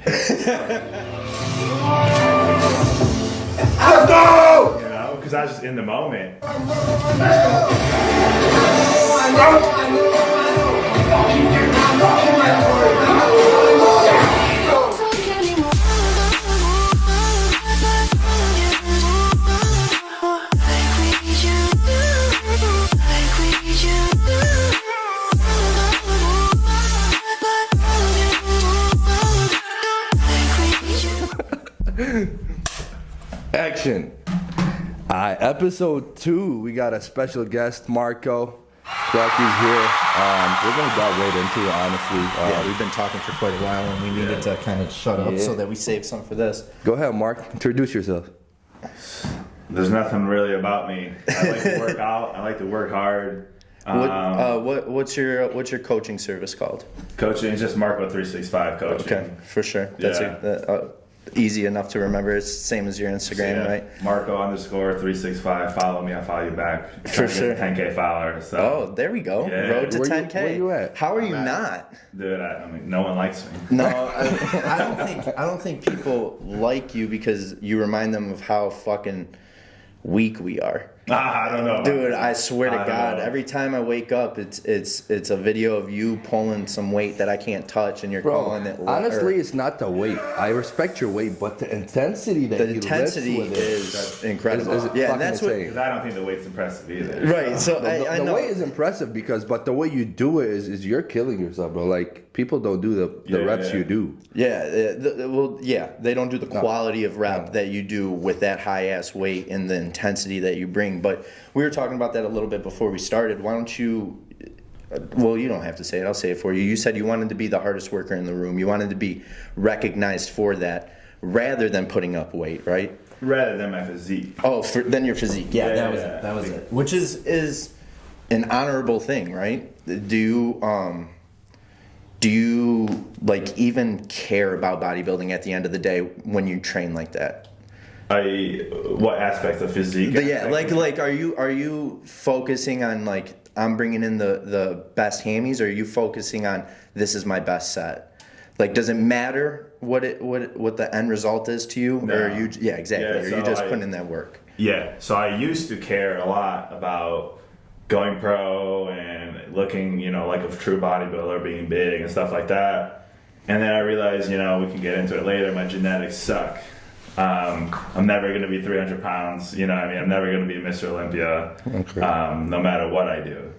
Let's go! You know, because I was just in the moment. Action. Episode 2, we got a special guest, MarKo. Rocky's here. We're going to dive right into it, honestly. We've been talking for quite a while, and we needed to kind of shut up so that we save some for this. Go ahead, Mark. Introduce yourself. There's nothing really about me. I like to work out. I like to work hard. What's your coaching service called? Coaching is just MarKo 365 coaching. Okay, for sure. That's easy enough to remember. It's the same as your Instagram, right? MarKo_365. Follow me. I'll follow you back. For sure. 10K followers. So. Oh, there we go. Yeah. Road to 10K. Where you at? How are you not? Dude, I mean, no one likes me. No, I don't think people like you because you remind them of how fucking weak we are. I don't know. Dude, I swear to God, know. every time I wake up, it's a video of you pulling some weight that I can't touch, and you're calling it. Honestly, it's not the weight. I respect your weight, but the intensity that you lift with is incredible. Is and that's what. Because I don't think the weight's impressive either. Right. So I the know. weight is impressive but the way you do it is you're killing yourself, bro. Like people don't do the reps you do. Yeah. They don't do the quality of rep that you do with that high ass weight and the intensity that you bring. But we were talking about that a little bit before we started. Why don't you? Well, you don't have to say it. I'll say it for you. You said you wanted to be the hardest worker in the room. You wanted to be recognized for that rather than putting up weight, right? Rather than my physique. Oh, than your physique. Yeah, that was it. Which is an honorable thing, right? Do you like even care about bodybuilding at the end of the day when you train like that? What aspects of physique? Like are you focusing on like I'm bringing in the best hammies, or are you focusing on this is my best set? Like, does it matter what the end result is to you? No. Or are you exactly? Yeah, or you just putting in that work? Yeah. So I used to care a lot about going pro and looking, like a true bodybuilder, being big and stuff like that. And then I realized, we can get into it later. My genetics suck. I'm never going to be 300 pounds. I'm never going to be Mr. Olympia, no matter what I do.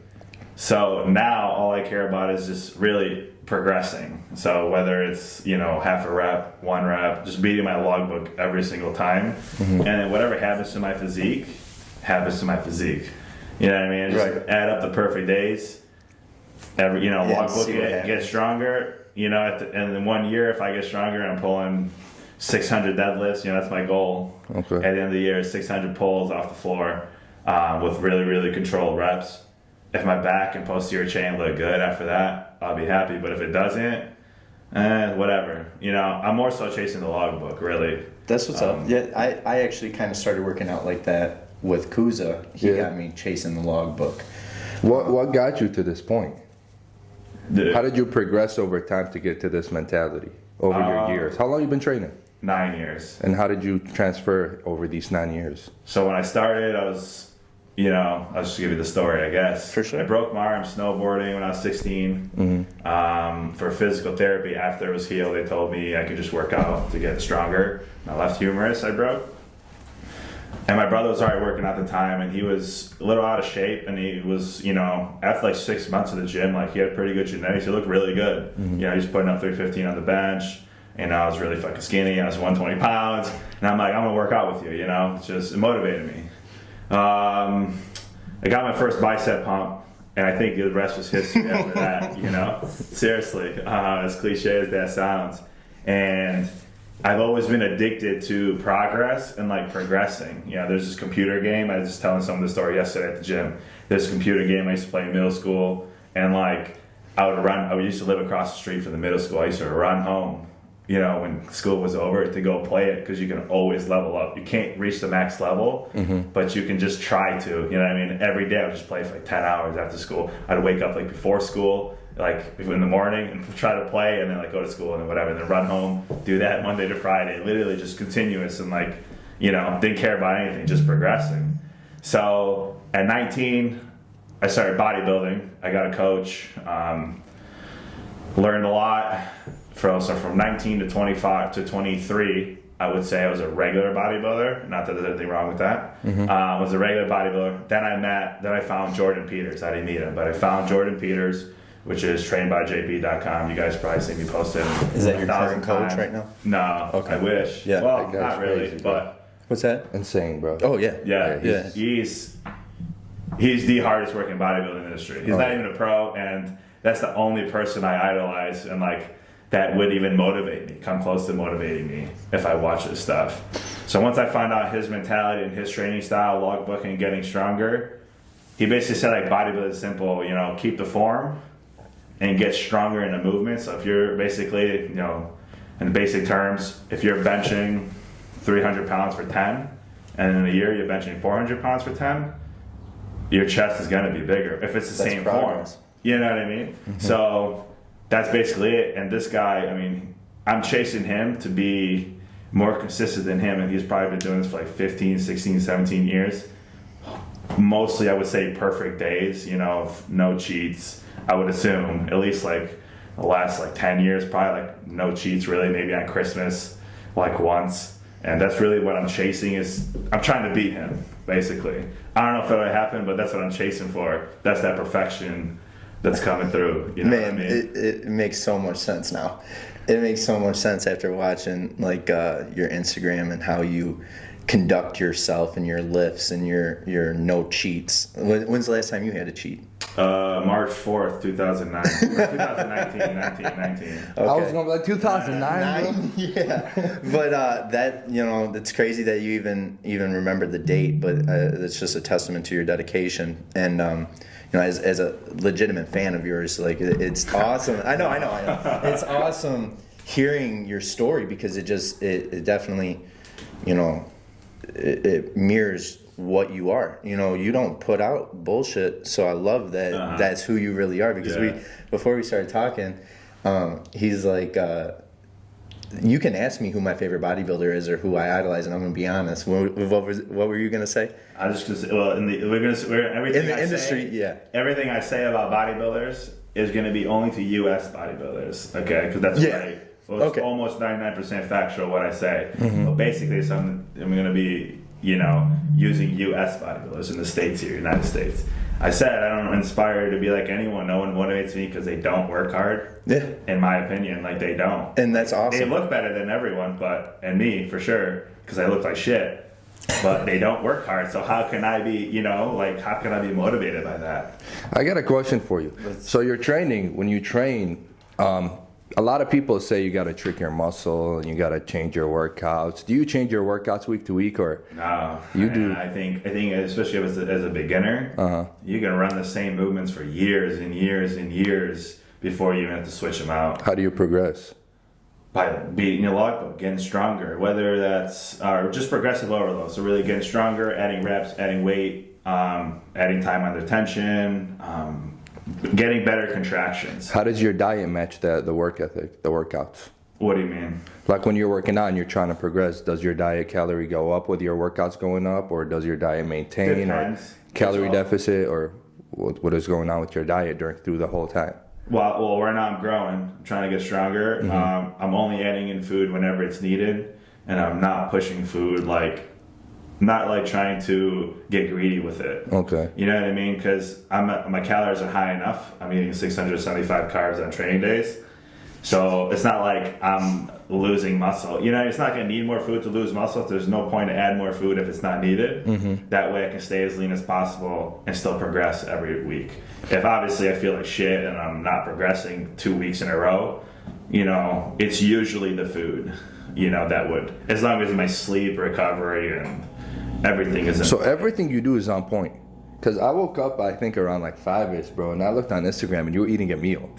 So now all I care about is just really progressing. So whether it's, half a rep, 1 rep, just beating my logbook every single time. Mm-hmm. And then whatever happens to my physique, happens to my physique. You know what I mean? Just add up the perfect days. Logbook get stronger. And in 1 year, if I get stronger, I'm pulling 600 deadlifts, that's my goal. Okay. At the end of the year, 600 pulls off the floor with really, really controlled reps. If my back and posterior chain look good after that, I'll be happy. But if it doesn't, whatever. I'm more so chasing the logbook, really. That's what's up. Yeah, I actually kind of started working out like that with Kuza. He got me chasing the logbook. What got you to this point? How did you progress over time to get to this mentality over your years? How long have you been training? 9 years. And how did you transfer over these 9 years? So when I started, I was, I'll just give you the story, I guess. For sure. I broke my arm snowboarding when I was 16. Mm-hmm. For physical therapy, after it was healed, they told me I could just work out to get stronger. My left humerus I broke. And my brother was already working at the time, and he was a little out of shape, and he was, after like 6 months of the gym, like he had pretty good genetics. He looked really good. Mm-hmm. He was putting up 315 on the bench. I was really fucking skinny. I was 120 pounds. And I'm like, I'm going to work out with you, it motivated me. I got my first bicep pump, and I think the rest was history after that, Seriously, as cliche as that sounds. And I've always been addicted to progress and like progressing. There's this computer game. I was just telling someone the story yesterday at the gym. There's a computer game I used to play in middle school, and like I used to live across the street from the middle school. I used to run home when school was over to go play it because you can always level up. You can't reach the max level, but you can just try to. You know what I mean? Every day I would just play for like 10 hours after school. I'd wake up like before school, like in the morning, and try to play, and then like go to school and then whatever, and then run home, do that Monday to Friday, literally just continuous and like, didn't care about anything, just progressing. So at 19, I started bodybuilding. I got a coach, learned a lot. So from 19 to 25 to 23, I would say I was a regular bodybuilder. Not that there's anything wrong with that. I was a regular bodybuilder. Then I found Jordan Peters. I didn't meet him, but I found Jordan Peters, which is trainedbyjp.com. You guys probably see me posted. Is that your current coach right now? No, okay. I wish. Yeah, well, not really, crazy, but what's that? Insane, bro. Oh yeah, yeah. He's the hardest working bodybuilding industry. He's not even a pro, and that's the only person I idolize, and like that would even motivate me, come close to motivating me if I watch his stuff. So once I found out his mentality and his training style, logbook, and getting stronger, he basically said like bodybuilding is simple. Keep the form and get stronger in the movement. So if you're basically, in the basic terms, if you're benching 300 pounds for 10, and in a year you're benching 400 pounds for 10, your chest is going to be bigger if it's the same form. You know what I mean? So that's basically it. And this guy, I'm chasing him to be more consistent than him, and he's probably been doing this for like 15, 16, 17 years. Mostly, I would say perfect days, no cheats. I would assume at least like the last like 10 years, probably like no cheats really, maybe on Christmas, like once. And that's really what I'm chasing I'm trying to beat him, basically. I don't know if that'll happen, but that's what I'm chasing for. That's that perfection that's coming through. You know what I mean? It makes so much sense now. It makes so much sense after watching like your Instagram and how you conduct yourself and your lifts and your no cheats. When's the last time you had a cheat? March 4th, 2009. 2019. Okay. I was going to be like 2009. Yeah. But it's crazy that you even remember the date, but it's just a testament to your dedication. And, as a legitimate fan of yours, like it's awesome. I know. It's awesome hearing your story because it definitely, it mirrors what you are. You don't put out bullshit, so I love that that's who you really are because before we started talking, he's like, you can ask me who my favorite bodybuilder is or who I idolize, and I'm going to be honest. What were you going to say? I was just everything in the industry, everything I say about bodybuilders is going to be only to U.S. bodybuilders, okay? Because that's it's almost 99% factual what I say. But basically, I'm going to be using U.S. bodybuilders in the States here, United States. I said I don't inspire to be like anyone. No one motivates me because they don't work hard. Yeah. In my opinion, like they don't. And that's awesome. They look better than everyone, and me for sure, because I look like shit. But they don't work hard. So how can I be, how can I be motivated by that? I got a question for you. So you're training. When you train, a lot of people say you got to trick your muscle and you got to change your workouts. Do you change your workouts week to week, or no? You do. I think especially as a beginner, you can run the same movements for years and years and years before you even have to switch them out. How do you progress? By beating your logbook, getting stronger, whether that's just progressive overload. So really getting stronger, adding reps, adding weight, adding time under tension. Getting better contractions. How does your diet match the work ethic, the workouts? What do you mean? Like when you're working out and you're trying to progress, does your diet calorie go up with your workouts going up, or does your diet maintain, Depends. or calorie deficit, or what is going on with your diet through the whole time? Well, right now I'm growing. I'm trying to get stronger. I'm only adding in food whenever it's needed, and I'm not pushing food not like trying to get greedy with it. Okay. You know what I mean? Because my calories are high enough. I'm eating 675 carbs on training days. So it's not like I'm losing muscle. It's not going to need more food to lose muscle. There's no point to add more food if it's not needed. That way I can stay as lean as possible and still progress every week. If obviously I feel like shit and I'm not progressing 2 weeks in a row, it's usually the food, that would, as long as my sleep, recovery, and everything is in So everything you do is on point. Because I woke up, I think, around like 5-ish, bro, and I looked on Instagram and you were eating a meal.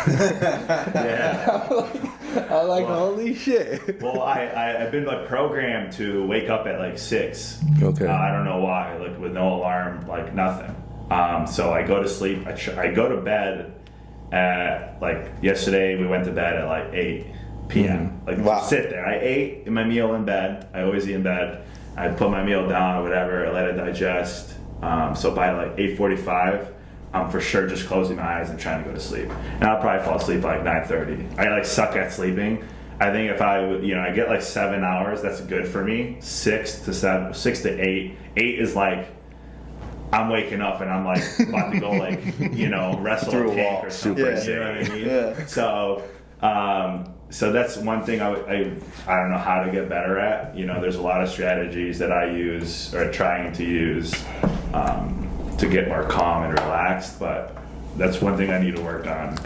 Yeah. I'm like, holy shit. Well, I've been like programmed to wake up at like 6. Okay. I don't know why, like with no alarm, like nothing. So I go to sleep. I go to bed at like yesterday. We went to bed at like 8 p.m. Like sit there. I ate my meal in bed. I always eat in bed. I put my meal down or whatever. I let it digest. So by like 8:45. I'm for sure just closing my eyes and trying to go to sleep. And I'll probably fall asleep by like 9:30. I like suck at sleeping. I think if I get like 7 hours, that's good for me. 6 to 8. 8 is like, I'm waking up and I'm like about to go like, wrestle a tank or something. You know what I mean? Yeah. So that's one thing I don't know how to get better at. There's a lot of strategies that I use or trying to use, to get more calm and relaxed, but that's one thing I need to work on.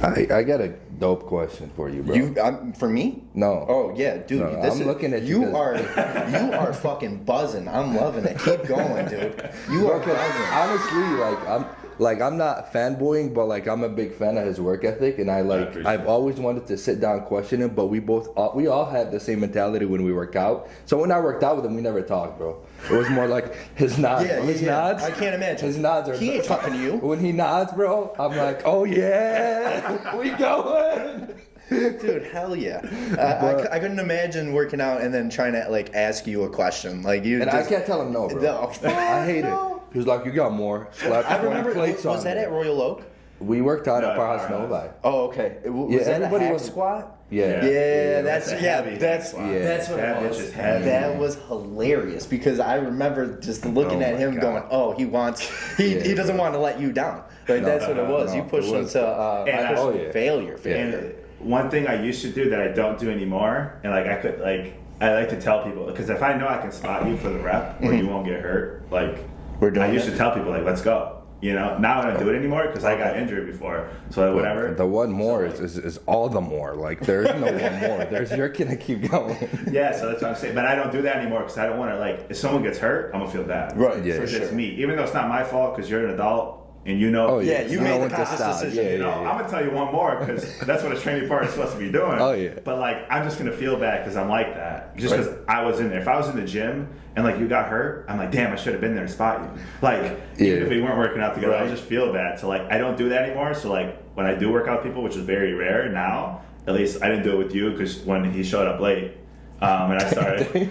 I got a dope question for you, bro. For me? No. Oh yeah, dude. No, I'm looking at you. You are fucking buzzing. I'm loving it. Keep going, dude. You are buzzing. Honestly, I'm not fanboying, but like I'm a big fan of his work ethic, and I've always wanted to sit down and question him. But we all had the same mentality when we work out. So when I worked out with him, we never talked, bro. It was more like his nods. Nods. I can't imagine. His nods are. He ain't talking to you. When he nods, bro, I'm like, oh yeah, we going. Dude, hell yeah! I couldn't imagine working out and then trying to like ask you a question like you. And I can't tell him no, bro. No. I hate it. He was like, "You got more." Slap I remember. plates Was on that there. at Royal Oak? We worked out at Paras Novi. Oh, okay. Was that everybody a hack was squat? Yeah. That's what it was. That was hilarious because I remember just looking at him going, "Oh, he doesn't want to let you down." Like that's what it was. You pushed him to failure. And one thing I used to do that I don't do anymore, and like I like to tell people, because if I know I can spot you for the rep or you won't get hurt, like I used to tell people like, let's go. Now I don't do it anymore because I got injured before. So whatever. The one more is all the more. Like there's no one more. You're gonna keep going. Yeah, so that's what I'm saying. But I don't do that anymore because I don't want to if someone gets hurt, I'm gonna feel bad. Right. Yeah. For just me, even though it's not my fault because you're an adult. And you made the conscious decision. I'm gonna tell you one more because that's what a training partner is supposed to be doing. Oh yeah. But I'm just gonna feel bad because I'm like that. Just because I was in there. If I was in the gym and you got hurt, I'm like, damn, I should have been there to spot you. Even if we weren't working out together, I would just feel bad. So I don't do that anymore. So when I do work out with people, which is very rare now, at least I didn't do it with you because when he showed up late, and I started.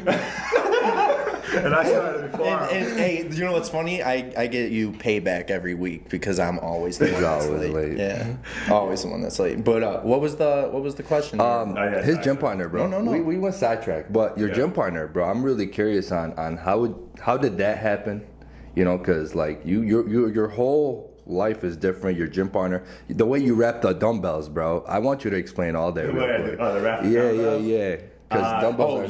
And I started before. And hey, you know what's funny? I get you payback every week because I'm always the one that's late. Yeah, always the one that's late. But what was the question? His gym partner, bro. No. We went sidetracked, but your gym partner, bro. I'm really curious on how did that happen? Because your whole life is different. Your gym partner, the way you wrap the dumbbells, bro. I want you to explain all that. The wrap. Yeah. Because dumbbells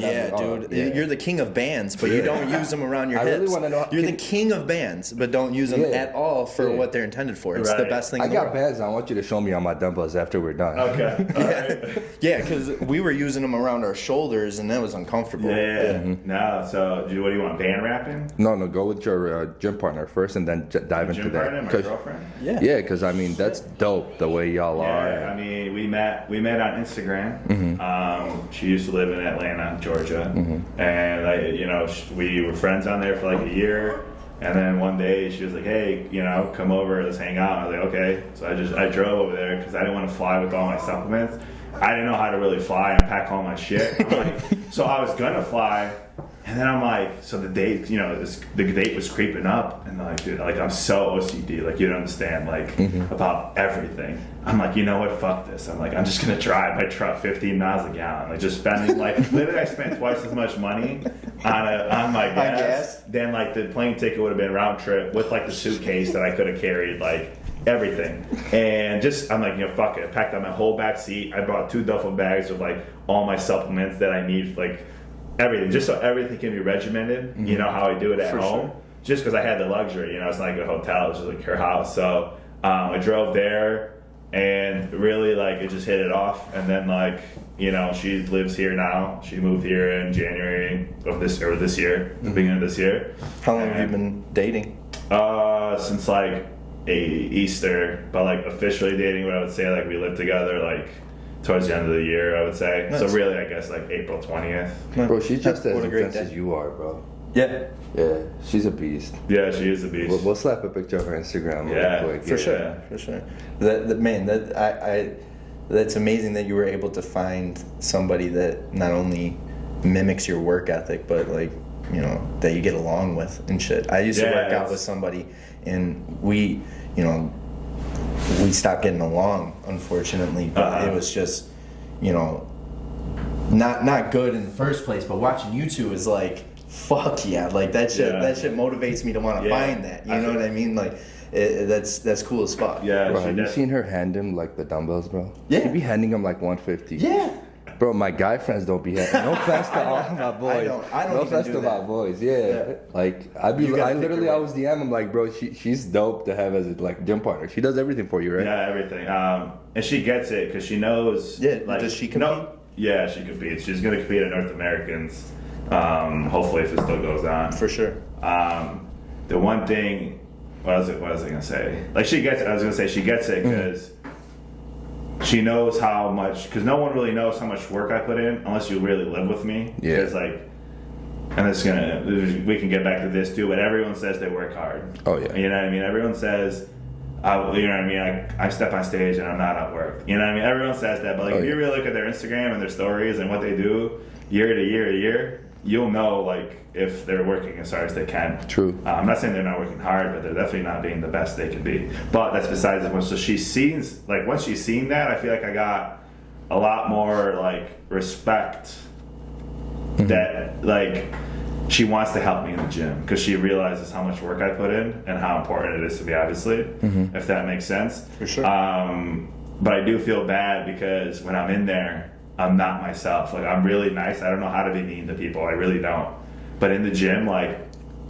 dude. You're the king of bands, but you don't use them around your hips. Really want to know. You're the king of bands, but don't use them at all for what they're intended for. It's the best thing in the world. I got bands. I want you to show me on my dumbbells after we're done. Okay. Yeah, because we were using them around our shoulders, and that was uncomfortable. Yeah. No, so what do you want, band wrapping? No, go with your gym partner first, and then dive into that. Partner, my girlfriend? Yeah, because that's dope the way y'all are. Yeah, I mean, we met on Instagram. She used to live in Atlanta, Georgia, and we were friends on there for a year. And then one day she was like, "Hey, come over, let's hang out." I was like, "Okay." So I drove over there because I didn't want to fly with all my supplements. I didn't know how to really fly and pack all my shit. So I was gonna fly. And then I'm like, so the date, the date was creeping up, and dude, I'm so OCD, you don't understand, about everything. I'm like, you know what, fuck this. I'm like, I'm just gonna drive my truck 15 miles a gallon, just spending literally I spent twice as much money on my gas than the plane ticket would have been round trip with the suitcase that I could have carried, everything. And I'm like, fuck it. I packed out my whole back seat. I brought 2 duffel bags of all my supplements that I need, everything, just so everything can be regimented, how I do it at home. Sure. Just because I had the luxury, it's not a hotel, it's just her house. So I drove there, and really, it just hit it off. And then, she lives here now. She moved here in January of this year, the beginning of this year. How long have you been dating? Since Easter, but officially dating, what I would say we lived together towards the end of the year, I would say. Nice. So really, I guess like April 20th. Bro, she's just as What a great intense as day. you are, bro. Yeah, Yeah, she's a beast. Yeah, she is a beast. We'll slap a picture of her Instagram Yeah, real quick. for sure. That's amazing that you were able to find somebody that not only mimics your work ethic, but like, you know, that you get along with and shit. I used to work out with somebody, and we stopped getting along, unfortunately. But it was just, you know, not good in the first place. But watching you two is like, fuck yeah, like that shit. Yeah. That shit motivates me to want to find that. You know what I mean? Like, that's cool as fuck. Yeah, Bro, she have you did. seen her hand him like the dumbbells, bro? Yeah. She be handing him like 150. Yeah. Bro, my guy friends don't be handing. No offense to all my boys. I don't no even offense do to that. my boys. Yeah. Like I You gotta pick literally your always DM him like, bro, she's dope to have as a like gym partner. She does everything for you, right? Yeah, everything. And she gets it because she knows. Yeah, Like, does she compete? Yeah, she competes. She's going to compete at North Americans. Hopefully, if it still goes on. For sure. The one thing, what was I gonna say? Like she gets. I was gonna say she gets it because she knows how much. Because no one really knows how much work I put in unless you really live with me. Yeah. Because like, and it's gonna. We can get back to this too, but everyone says they work hard. Oh, yeah. You know what I mean? Everyone says. You know what I mean? I step on stage and I'm not at work. You know what I mean? Everyone says that, but like if you really look at their Instagram and their stories and what they do year to year, you'll know like if they're working as hard as they can. True. I'm not saying they're not working hard, but they're definitely not being the best they can be. But that's besides the point. So she sees, like once she's seen that, I feel like I got a lot more like respect that like she wants to help me in the gym because she realizes how much work I put in and how important it is to me, obviously, if that makes sense. For sure. But I do feel bad because when I'm in there, I'm not myself. Like I'm really nice. I don't know how to be mean to people. I really don't. But in the gym, like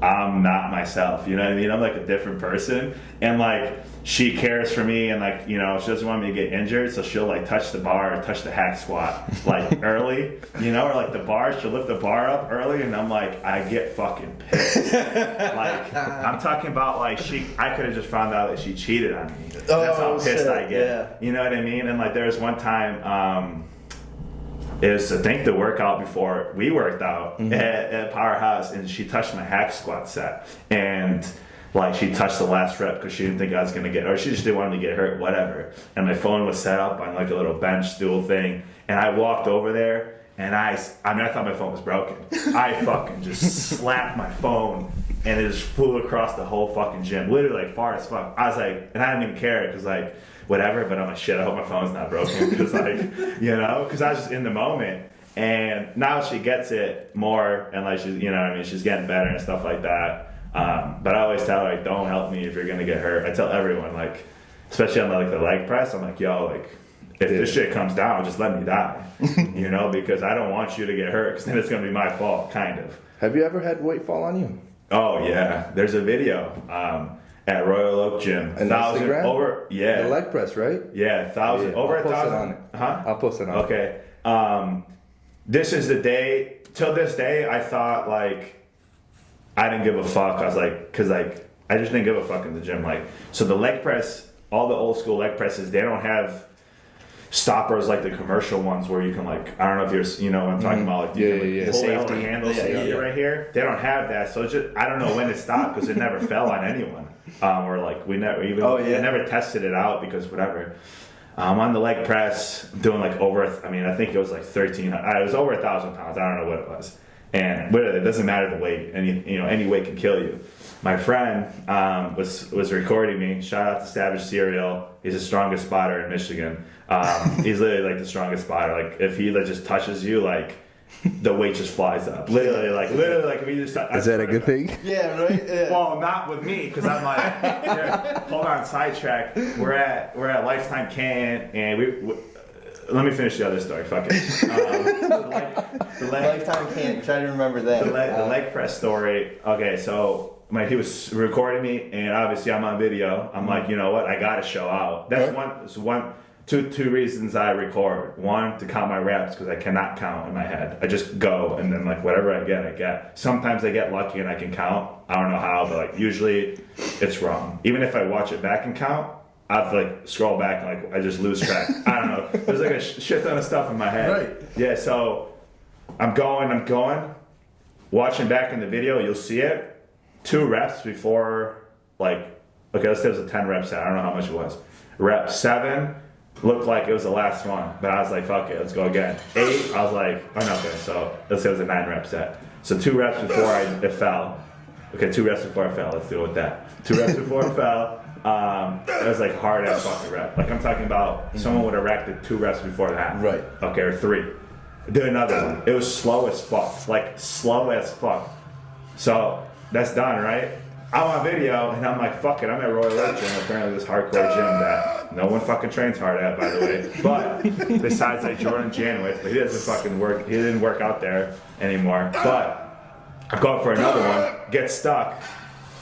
I'm not myself. You know what I mean? I'm like a different person. And like she cares for me and like, you know, she doesn't want me to get injured, so she'll like touch the bar or touch the hack squat like early, you know, or like the bar, she'll lift the bar up early and I'm like, I get fucking pissed. Like I'm talking about like I could have just found out that she cheated on me. That's how pissed I get. Yeah. You know what I mean? And like there was one time, it was, I think, the workout before we worked out at Powerhouse, and she touched my hack squat set, and like she touched the last rep because she didn't think I was gonna get, or she just didn't want me to get hurt, whatever. And my phone was set up on like a little bench stool thing, and I walked over there, and I thought my phone was broken. I fucking just slapped my phone, and it just flew across the whole fucking gym, literally like far as fuck. I was like, and I didn't even care because like. Whatever, but I'm like, shit, I hope my phone's not broken, because like, you know, because I was just in the moment, and now she gets it more, and like, she's, you know what I mean, she's getting better and stuff like that, but I always tell her, like, don't help me if you're gonna get hurt. I tell everyone, like, especially on like the leg press, I'm like, yo, like, if this shit comes down, just let me die, you know, because I don't want you to get hurt, because then it's gonna be my fault, kind of. Have you ever had weight fall on you? Oh yeah, there's a video, at Royal Oak Gym. And Instagram? Over, yeah. The leg press, right? Yeah, 1,000. Yeah, Over I'll post it 1,000. on it. Huh? I'll post it on it. Okay. This is the day. Till this day, I thought like I didn't give a fuck. I was like, because like I just didn't give a fuck in the gym. Like, so the leg press, all the old school leg presses, they don't have stoppers like the commercial ones where you can like, I don't know if you're, you know what I'm talking about, like you can like, The pull safety. the handle safety Yeah. right here. They don't have that, so it's just, I don't know when it stopped because it never fell on anyone. Or like we never even, I never tested it out because whatever. On the leg press, doing like over, I think it was like 1,300. It was over 1,000 pounds. I don't know what it was. And literally, it doesn't matter the weight. Any weight can kill you. My friend was recording me. Shout out to Savage Cereal. He's the strongest spotter in Michigan. He's literally like the strongest spotter. Like if he like, just touches you, like the weight just flies up. Literally, like if he just. Is that a good thing? Yeah, right? Yeah. Well, not with me, because I'm like, here, hold on, sidetrack. We're at Lifetime Can, and we let me finish the other story. Fuck it. The Lifetime can't try to remember that. the leg press story. Okay, so he was recording me, and obviously I'm on video. I'm like, you know what? I gotta show out. That's two reasons I record. One, to count my reps because I cannot count in my head. I just go, and then like whatever I get. Sometimes I get lucky and I can count. I don't know how, but like usually it's wrong. Even if I watch it back and count, I've like scroll back and like I just lose track. I don't know. There's like a shit ton of stuff in my head. Right. Yeah. So I'm going. Watching back in the video, you'll see it. 2 reps before, like, okay, let's say it was a 10 rep set. I don't know how much it was. Rep 7 looked like it was the last one, but I was like, fuck it, let's go again. 8, I was like, oh no, okay, so let's say it was a 9 rep set. So 2 reps before it fell. Okay, 2 reps before it fell. Let's deal with that. 2 reps before it fell. It was like hard ass fucking rep. Like I'm talking about someone would have racked it 2 reps before that. Right. Okay, or 3. Do another one. It was slow as fuck. Like slow as fuck. So that's done, right? I'm on video and I'm like, fuck it, I'm at Royal Oak Gym, apparently this hardcore gym that no one fucking trains hard at, by the way. But besides like Jordan Janowitz, but he doesn't fucking work, he didn't work out there anymore. But I go for another one, get stuck,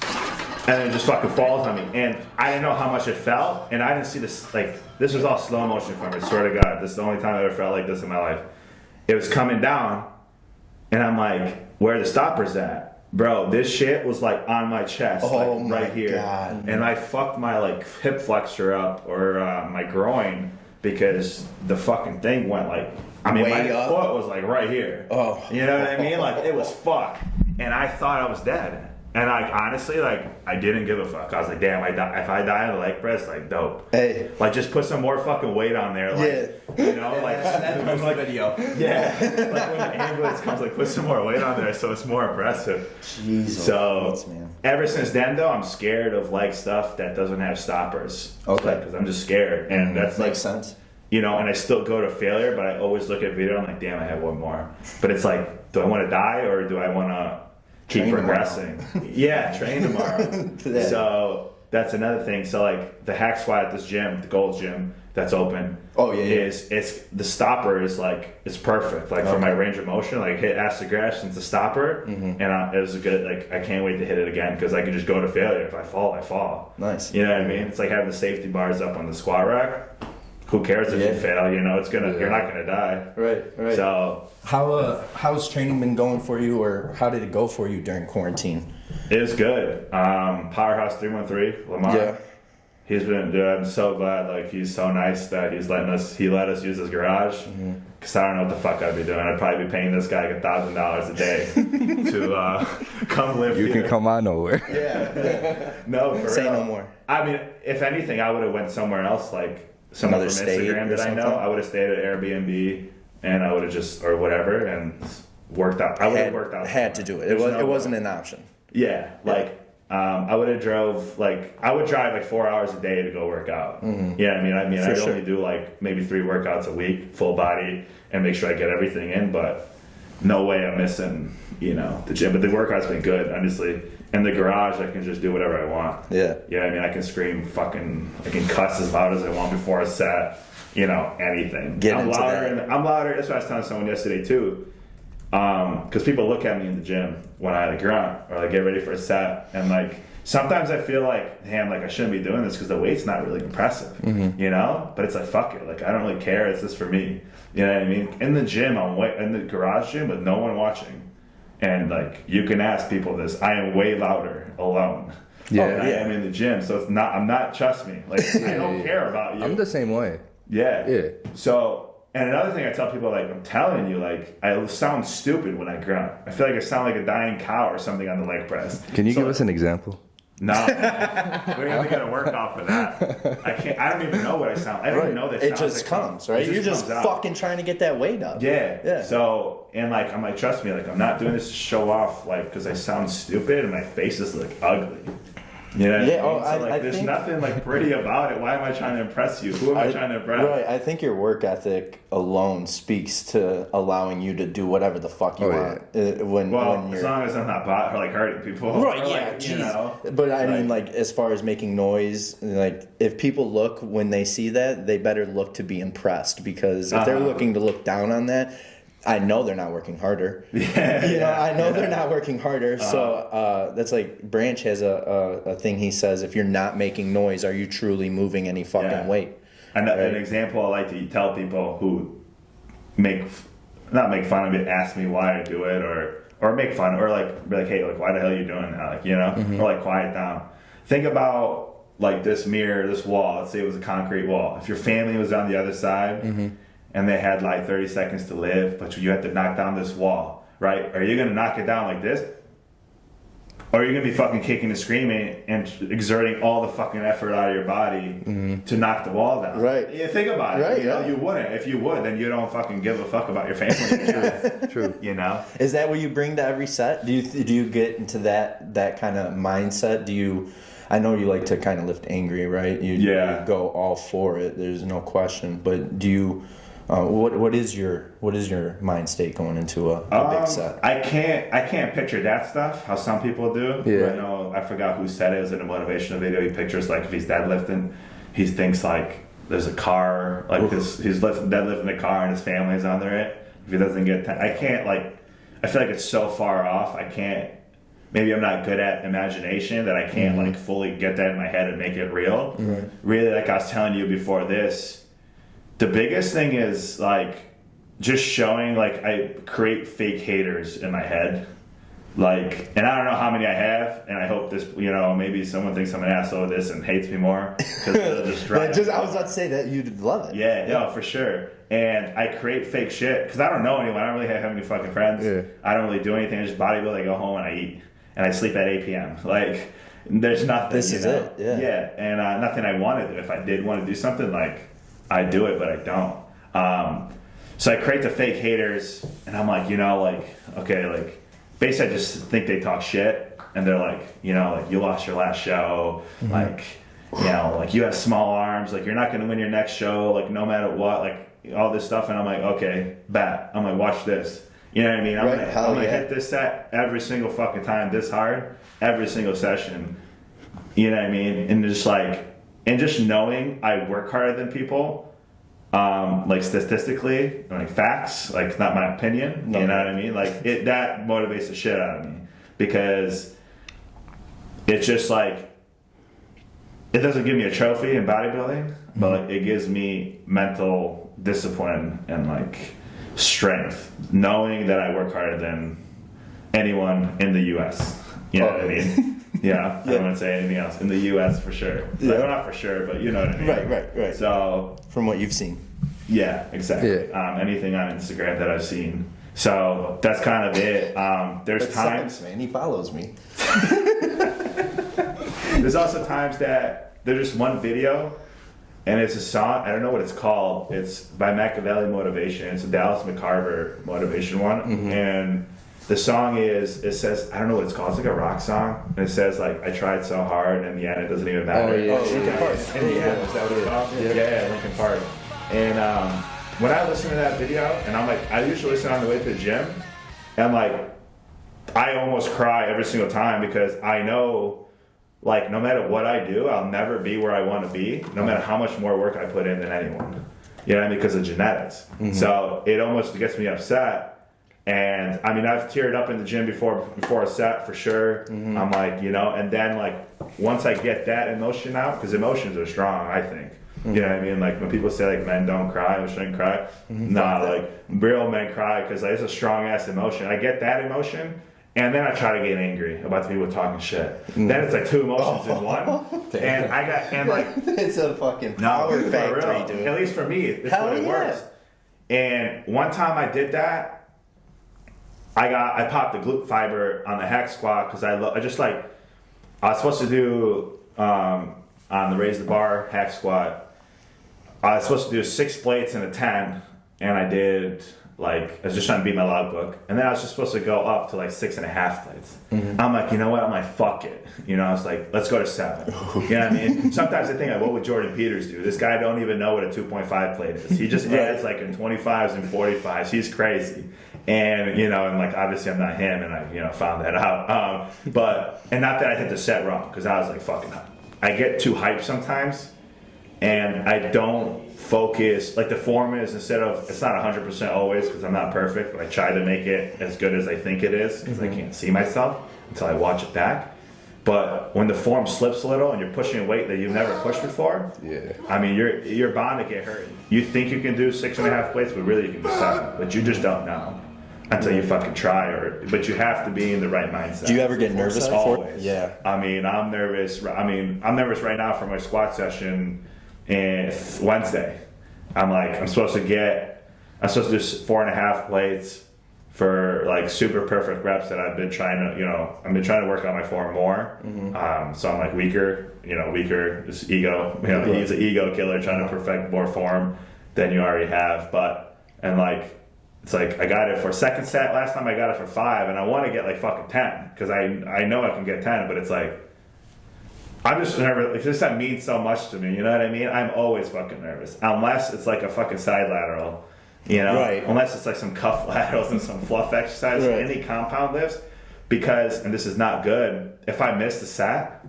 and then it just fucking falls on me. And I didn't know how much it felt, and I didn't see this, like, this was all slow motion for me, swear to God. This is the only time I ever felt like this in my life. It was coming down, and I'm like, where are the stoppers at? Bro, this shit was like on my chest, like right here. God. And I fucked my like hip flexor up or my groin because the fucking thing went like, I mean, my foot was like right here. Oh. You know what I mean? Like it was fucked. And I thought I was dead. And like honestly, like I didn't give a fuck. I was like, damn, if I die on the leg press, like dope. Hey. Like just put some more fucking weight on there. Like, you know, like That's like, video. yeah. Like when the ambulance comes, like put some more weight on there so it's more impressive. Jesus. So man. ever since then though, I'm scared of leg stuff that doesn't have stoppers. Okay. Because I'm just scared. And that's Makes like, sense. you know, and I still go to failure, but I always look at video. I'm like, damn, I have one more. But it's like, do I want to die or do I want to keep Train progressing? Yeah, train tomorrow. Yeah. So that's another thing. So like the hack squat at this gym, the Gold's Gym that's open. Oh yeah. Is it's the stopper is like it's perfect like for my range of motion, like hit acid grass since the stopper, and it was a good, like I can't wait to hit it again because I can just go to failure. If I fall, I fall. Nice. You know what I mean? It's like having the safety bars up on the squat rack. Who cares if you fail? You know, it's gonna you're not gonna die. Right. So How's training been going for you, or how did it go for you during quarantine? it was good. Powerhouse 313 Lamar. Yeah. He's been, dude, I'm so glad, like, he's so nice that he let us use his garage, because I don't know what the fuck I'd be doing. I'd probably be paying this guy like $1,000 a day to come live here. You can come on over. Yeah. No, for Say real. no more. I mean, if anything, I would have went somewhere else, like, someone Another from state Instagram or that I know. something? I would have stayed at Airbnb, and I would have just, or whatever, and worked out. I would have worked out. Had to do it. There's It wasn't an option. Yeah, like I would have I would drive like 4 hours a day to go work out. Yeah, I mean, I'd only do like maybe 3 workouts a week, full body, and make sure I get everything in. But no way I'm missing, you know, the gym. But the workout's been good, honestly. In the garage, I can just do whatever I want. Yeah. Yeah, I mean, I can scream I can cuss as loud as I want before a set. You know, anything. I'm louder. That's what I was telling someone yesterday too. Because people look at me in the gym when I like grunt or like get ready for a set, and like sometimes I feel like, damn, like I shouldn't be doing this because the weight's not really impressive, you know. But it's like, fuck it, like I don't really care. It's just for me, you know what I mean? In the gym, in the garage gym with no one watching, and like you can ask people this. I am way louder alone. Yeah, than I am in the gym, so it's not. I'm not. Trust me, like I don't care about you. I'm the same way. Yeah. So. And another thing I tell people, like, I'm telling you, like, I sound stupid when I grunt. I feel like I sound like a dying cow or something on the leg press. Can you give us an example? No. We're going to work off of that. I don't even know what I sound. I don't even know that It just comes, right? You're just fucking trying to get that weight up. Yeah. So, and like, I'm like, trust me, like, I'm not doing this to show off, like, because I sound stupid and my face is, like, ugly. You know what I mean? So, like, there's nothing like pretty about it. Why am I trying to impress you? Who am I trying to impress? Right. I think your work ethic alone speaks to allowing you to do whatever the fuck you want. When as long as I'm not hurting people. Right. Or, Yeah. like, you know? But I mean, like, as far as making noise, like, if people look when they see that, they better look to be impressed, because if they're looking to look down on that, I know they're not working harder. I know they're not working harder. So that's like Branch has a thing he says: if you're not making noise, are you truly moving any fucking weight? And an example I like to tell people who not make fun of it, ask me why I do it, or make fun, or like be like, hey, like why the hell are you doing that? Like, you know, or like quiet down. Think about like this mirror, this wall, let's say it was a concrete wall. If your family was on the other side and they had like 30 seconds to live, but you had to knock down this wall, right? Are you going to knock it down like this? Or are you going to be fucking kicking and screaming and exerting all the fucking effort out of your body to knock the wall down? Right. Yeah, think about it. Right, You know, you wouldn't. If you would, then you don't fucking give a fuck about your family. True. You know? Is that what you bring to every set? Do you get into that kind of mindset? Do you? I know you like to kind of lift angry, right? You go all for it. There's no question. But do you? What is your mind state going into a big set? I can't picture that stuff how some people do. Yeah. I know, I forgot who said it was in a motivational video. He pictures like if he's deadlifting, he thinks like there's a car, like he's deadlifting a car and his family's under it. If he doesn't get, I can't like, I feel like it's so far off. I can't. Maybe I'm not good at imagination that I can't like fully get that in my head and make it real. Really, like I was telling you before this. The biggest thing is like just showing like I create fake haters in my head. Like, and I don't know how many I have, and I hope this, you know, maybe someone thinks I'm an asshole with this and hates me more. Because I was about to say that you'd love it. Yeah, no, for sure. And I create fake shit because I don't know anyone. I don't really have any fucking friends. Yeah. I don't really do anything. I just bodybuild. I go home and I eat, and I sleep at 8 p.m. Like, there's nothing. This is it. Yeah. Yeah, and nothing I want to do. If I did want to do something, like I do it, but I don't. So I create the fake haters, and I'm like, you know, like, okay, like, basically I just think they talk shit, and they're like, you know, like, you lost your last show, like, you know, like, you have small arms, like, you're not going to win your next show, like, no matter what, like, all this stuff, and I'm like, okay, bet. I'm like, watch this. You know what I mean? I'm gonna hit this set every single fucking time this hard, every single session. You know what I mean? And just like, and just knowing I work harder than people, like statistically, like facts, like not my opinion. You know what I mean? Like that motivates the shit out of me because it's just like it doesn't give me a trophy in bodybuilding, but like, it gives me mental discipline and like strength, knowing that I work harder than anyone in the U.S. You know what I mean? Yeah, I don't want to say anything else. In the U.S. for sure. Yeah. Like, well, not for sure, but you know what I mean. Right. So, from what you've seen. Yeah, exactly. Yeah. Anything on Instagram that I've seen. So that's kind of it. There's times, man. He follows me. There's also times that there's just one video, and it's a song. I don't know what it's called. It's by Machiavelli Motivation. It's a Dallas McCarver motivation one, and the song is, it says, I don't know what it's called. It's like a rock song. And it says, like, I tried so hard, and in the end, it doesn't even matter. Oh, yeah. Linkin Park. In the end, is that what it's called? Yeah, Linkin Park. And when I listen to that video, and I'm like, I usually listen on the way to the gym, and like, I almost cry every single time because I know, like, no matter what I do, I'll never be where I want to be, no matter how much more work I put in than anyone. You know what I mean? Because of genetics. So it almost gets me upset. And I mean, I've teared up in the gym before a set for sure. I'm like, you know, and then like once I get that emotion out, because emotions are strong, I think. You know what I mean? Like when people say like men don't cry, we shouldn't cry. Nah, like real men cry because like, it's a strong ass emotion. I get that emotion, and then I try to get angry about the people talking shit. Then it's like two emotions in one. And I got like it's a fucking power factory, dude. At least for me, it's what it works. And one time I did that. I popped the glute fiber on the hack squat because I was supposed to do on the raise the bar hack squat. I was supposed to do 6 plates and a 10, and I did I was just trying to beat my logbook, and then I was just supposed to go up to like 6.5 plates. I'm like, you know what? I'm like, fuck it. You know, I was like, let's go to 7. You know what I mean? Sometimes I think, like, what would Jordan Peters do? This guy don't even know what a 2.5 plate is. He just adds like in 25s and 45s. He's crazy. And, you know, and like, obviously I'm not him, and I, you know, found that out. And not that I hit the set wrong, because I was like, fucking hype. I get too hyped sometimes, and I don't focus, like the form is, instead of, it's not 100% always, because I'm not perfect, but I try to make it as good as I think it is, because I can't see myself until I watch it back. But when the form slips a little and you're pushing a weight that you've never pushed before, I mean, you're bound to get hurt. You think you can do 6.5 plates, but really you can do 7, but you just don't know. until you fucking try, but you have to be in the right mindset. Do you ever get nervous before? Always. Yeah. I mean, I'm nervous. I'm nervous right now for my squat session Wednesday. I'm supposed to do 4.5 plates for like super perfect reps that I've been trying to work on my form more. So I'm like weaker. This ego. He's an ego killer trying to perfect more form than you already have. It's like I got it for second set last time. I got it for 5, and I want to get like fucking 10 because I know I can get 10, but it's like I'm just nervous. Like, this that means so much to me. You know what I mean? I'm always fucking nervous unless it's like a fucking side lateral. Right. Unless it's like some cuff laterals and some fluff exercise, right. Any compound lifts, because, and this is not good, if I miss the set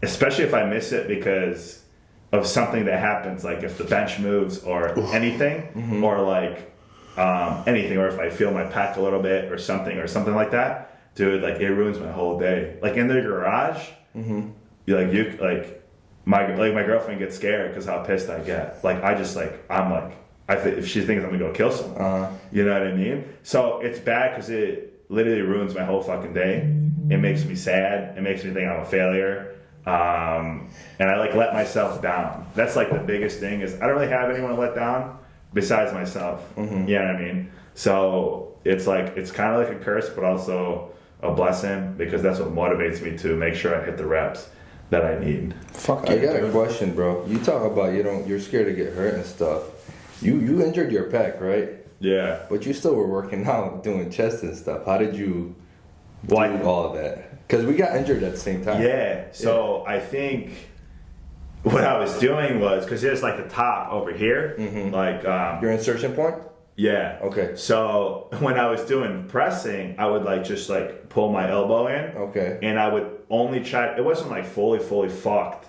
especially if I miss it because of something that happens, like if the bench moves or anything, or like anything, or if I feel my pec a little bit or something like that, dude, like it ruins my whole day. Like in the garage, my girlfriend gets scared because how pissed I get. Like if she thinks I'm gonna go kill someone, you know what I mean? So it's bad because it literally ruins my whole fucking day. It makes me sad. It makes me think I'm a failure. And I like let myself down. That's like the biggest thing is I don't really have anyone to let down besides myself. You know what I mean? So it's kind of like a curse, but also a blessing because that's what motivates me to make sure I hit the reps that I need. I got a question, bro. You talk about you're scared to get hurt and stuff. You injured your pec, right? Yeah. But you still were working out, doing chest and stuff. How did you do all of that? Because we got injured at the same time. Yeah. So I think what I was doing was, because there's like the top over here, your insertion point. Yeah. Okay. So when I was doing pressing, I would just pull my elbow in. Okay. And I would only try. It wasn't like fully fucked,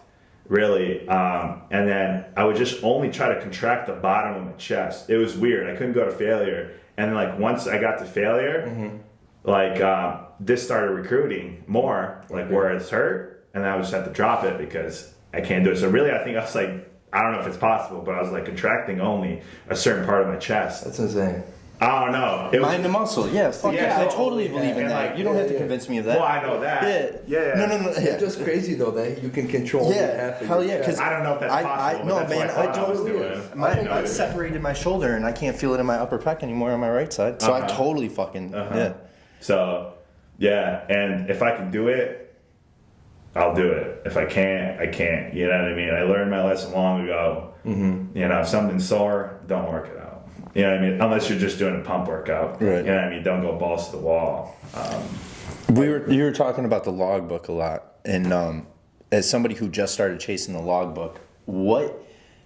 really. And then I would just only try to contract the bottom of my chest. It was weird. I couldn't go to failure. And then once I got to failure, this started recruiting more, where it's hurt, and I would just have to drop it because I can't do it. So really, I think I was I don't know if it's possible, but I was contracting only a certain part of my chest. That's insane. I don't know. Mind the muscle, yeah. Fuck yeah, I totally believe in that. You don't have to convince me of that. Well, I know that. Yeah. No. It's just crazy though that you can control half of hell your yeah, because I don't know if that's possible. I separated my shoulder and I can't feel it in my upper pec anymore on my right side. So I totally fucking So yeah, and if I can do it, I'll do it. If I can't, I can't. You know what I mean? I learned my lesson long ago. If something's sore, don't work it out. You know what I mean? Unless you're just doing a pump workout. Right. You know what I mean? Don't go balls to the wall. You were talking about the logbook a lot, and as somebody who just started chasing the logbook, what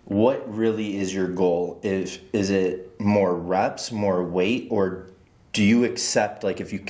really is your goal? Is it more reps, more weight, or do you accept, if you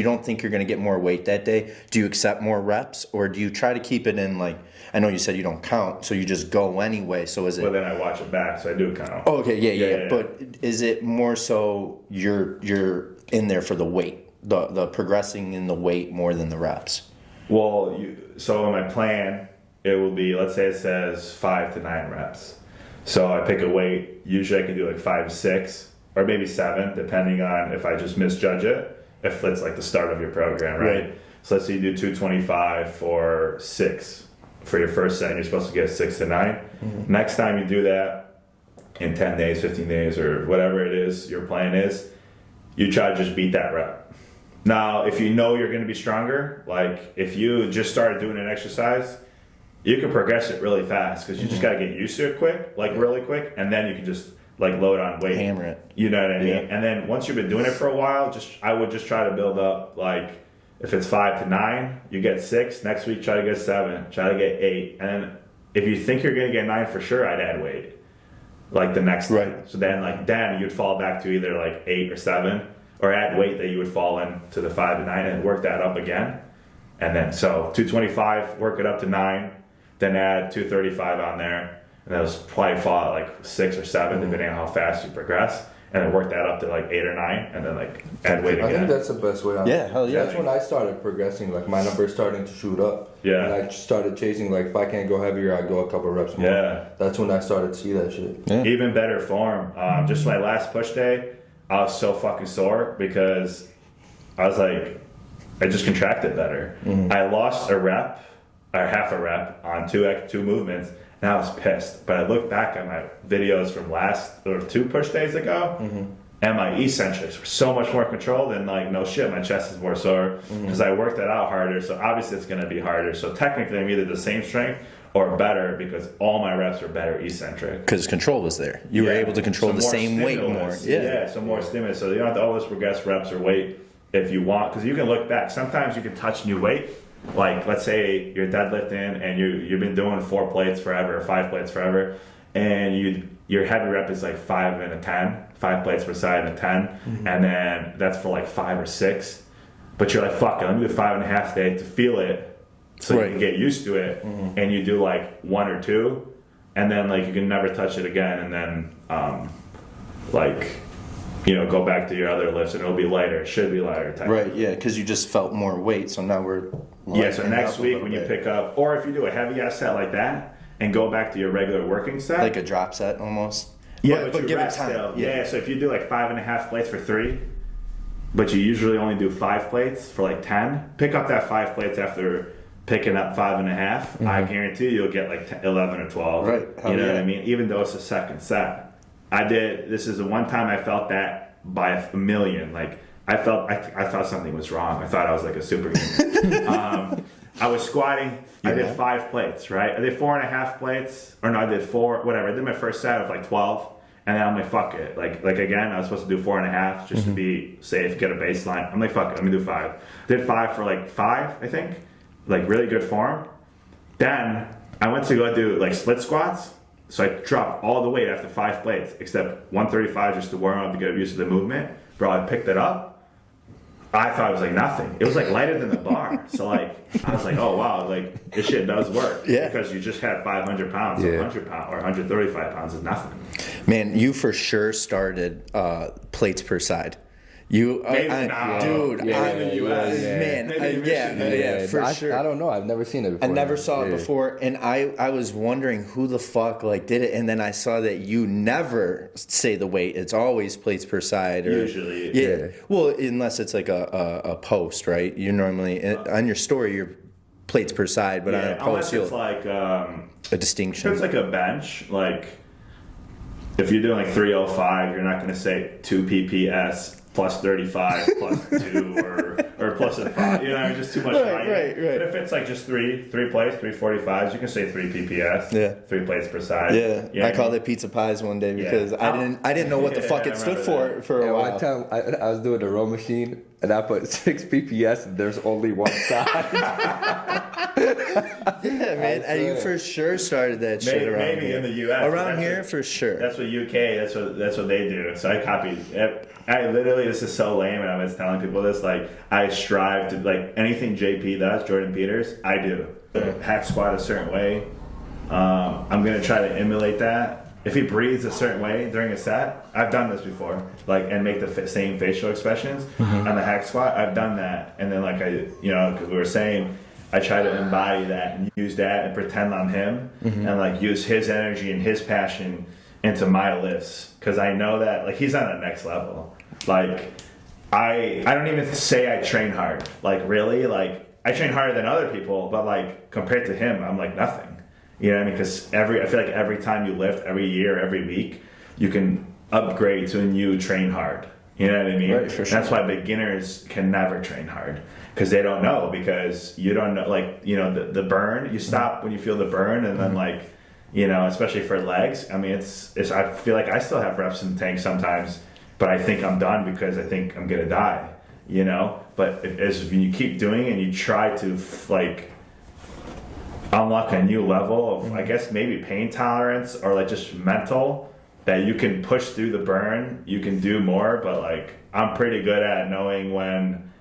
don't think you're going to get more weight that day, do you accept more reps, or do you try to keep it in, I know you said you don't count, so you just go anyway, so is it... Well, then I watch it back, so I do count. Oh, okay, yeah. But is it more so you're in there for the weight, the progressing in the weight more than the reps? Well, so in my plan, it will be, let's say it says 5 to 9 reps. So I pick a weight, usually I can do 5 to 6, or maybe 7, depending on if I just misjudge it, if it's the start of your program, right? So let's say you do 225 for 6 for your first set, and you're supposed to get 6 to 9. Next time you do that, in 10 days, 15 days, or whatever it is your plan is, you try to just beat that rep. Now, if you know you're going to be stronger, if you just started doing an exercise, you can progress it really fast because you just got to get used to it quick, really quick, and then you can just load on weight. Hammer it. You know what I mean? Yeah. And then once you've been doing it for a while, I would just try to build up, if it's 5 to 9, you get 6. Next week, try to get 7. Try to get 8. And then if you think you're going to get 9 for sure, I'd add weight. The next time. So then, you'd fall back to either 8 or 7, or add weight that you would fall in to the 5 to 9 and work that up again. And then, so 225, work it up to 9, then add 235 on there. And those probably fall at 6 or 7, depending on how fast you progress. And then work that up to 8 or 9, and then add weight again. I think that's the best way. Hell yeah. That's when I started progressing. My numbers starting to shoot up. Yeah. And I started chasing. If I can't go heavier, I go a couple reps more. Yeah. That's when I started to see that shit. Yeah. Even better form. Just my last push day, I was so fucking sore because I was like, I just contracted better. I lost a rep or half a rep on two movements, and I was pissed. But I looked back at my videos from last or 2 push days ago, and my eccentrics were so much more controlled, and like, no shit, my chest is more sore because I worked that out harder. So obviously it's going to be harder. So technically I'm either the same strength or better because all my reps were better eccentric. Because control was there. You were able to control the same weight more. So more stimulus. So you don't have to always progress reps or weight if you want, because you can look back. Sometimes you can touch new weight. Like, let's say you're deadlifting and you've been doing 4 plates forever or 5 plates forever, and your heavy rep is like 5 and a 10, 5 plates per side and a 10, and then that's for like 5 or 6. But you're like, fuck it, let me do 5.5 today to feel it, so you can get used to it, and you do like 1 or 2, and then like you can never touch it again, and then go back to your other lifts, and it'll be lighter. It should be lighter. Right, yeah, because you just felt more weight, so now we're... So next week when you pick up, or if you do a heavy ass set like that, and go back to your regular working set. Like a drop set, almost? Yeah, but give it time. Still. Yeah, so if you do like 5.5 plates for 3, but you usually only do 5 plates for like 10, pick up that 5 plates after picking up 5.5. I guarantee you'll get like 11 or 12. Right. You know what I mean? Even though it's a second set. This is the one time I felt that by a million. Like, I thought something was wrong. I thought I was like a superhuman. I was squatting. I did 5 plates, right? I did 4.5 plates. Or no, I did 4, whatever. I did my first set of like 12. And then I'm like, fuck it. Like again, I was supposed to do 4.5 just to be safe, get a baseline. I'm like, fuck it, let me do 5. Did 5 for like 5, I think. Like really good form. Then I went to go do like split squats. So I dropped all the weight after 5 plates, except 135 just to warm up to get used to the movement. Bro, I picked it up. I thought it was like nothing. It was like lighter than the bar. So like, I was like, oh wow, like this shit does work. Yeah. Because you just had 500 pounds, 100 pounds, or 135 pounds is nothing. Man, you for sure started plates per side. You, Maybe now. Dude, in the US. Man, for sure. I don't know. I've never seen it before. I never saw it before, and I was wondering who the fuck like did it, and then I saw that you never say the weight; it's always plates per side. Or, Usually, yeah. Well, unless it's like a post, right? You normally on your story you're plates per side, but on a post unless it's like a distinction. If it's like a bench, like if you're doing like 305, you're not going to say 2 PPS. Plus 35, plus 2, or plus a 5. You know, just too much writing. Right. But if it's like just 3 plates, 345s, you can say 3 PPS. Yeah. 3 plates per side. Yeah. I called it pizza pies one day because I didn't know what the fuck it stood for a while. One time I was doing a row machine and I put 6 PPS and there's only one side. Yeah, man. And you for sure started that shit around maybe here. in the US. Around here, for sure. That's what UK, that's what they do. So I copied. I literally, this is so lame, and I was telling people this, like, I strive to, like, anything JP does, Jordan Peters, I do. Hack squat a certain way. I'm going to try to emulate that. If he breathes a certain way during a set, I've done this before, like, and make the same facial expressions on the hack squat. I've done that. And then, like, because we were saying, I try to embody that and use that and pretend I'm him and, like, use his energy and his passion into my lifts, because I know that, like, he's on the next level. Like, I don't even say I train hard. Like, really, like, I train harder than other people, but like compared to him, I'm like nothing. You know what I mean? Because I feel like every time you lift, every year, every week, you can upgrade to a new train hard. You know what I mean? Right, for sure. That's why beginners can never train hard, because they don't know, because you don't know, like, you know, the burn. You stop when you feel the burn, and then like, you know, especially for legs. I mean, it's. I feel like I still have reps in the tank sometimes, but I think I'm done because I think I'm gonna die. You know, but as you keep doing it and you try to like unlock a new level of, I guess, maybe pain tolerance or like just mental, that you can push through the burn, you can do more. But like, I'm pretty good at knowing when,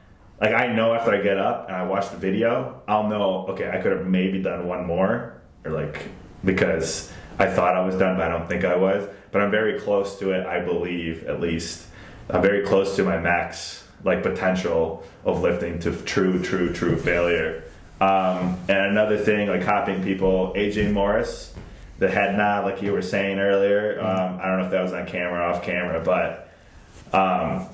like, I know after I get up and I watch the video, I'll know, okay, I could have maybe done one more, or like, because I thought I was done, but I don't think I was. But I'm very close to it, I believe, at least. I'm very close to my max, like, potential of lifting to true failure. And another thing, like, copying people, AJ Morris, the head nod, like you were saying earlier. I don't know if that was on camera or off camera, but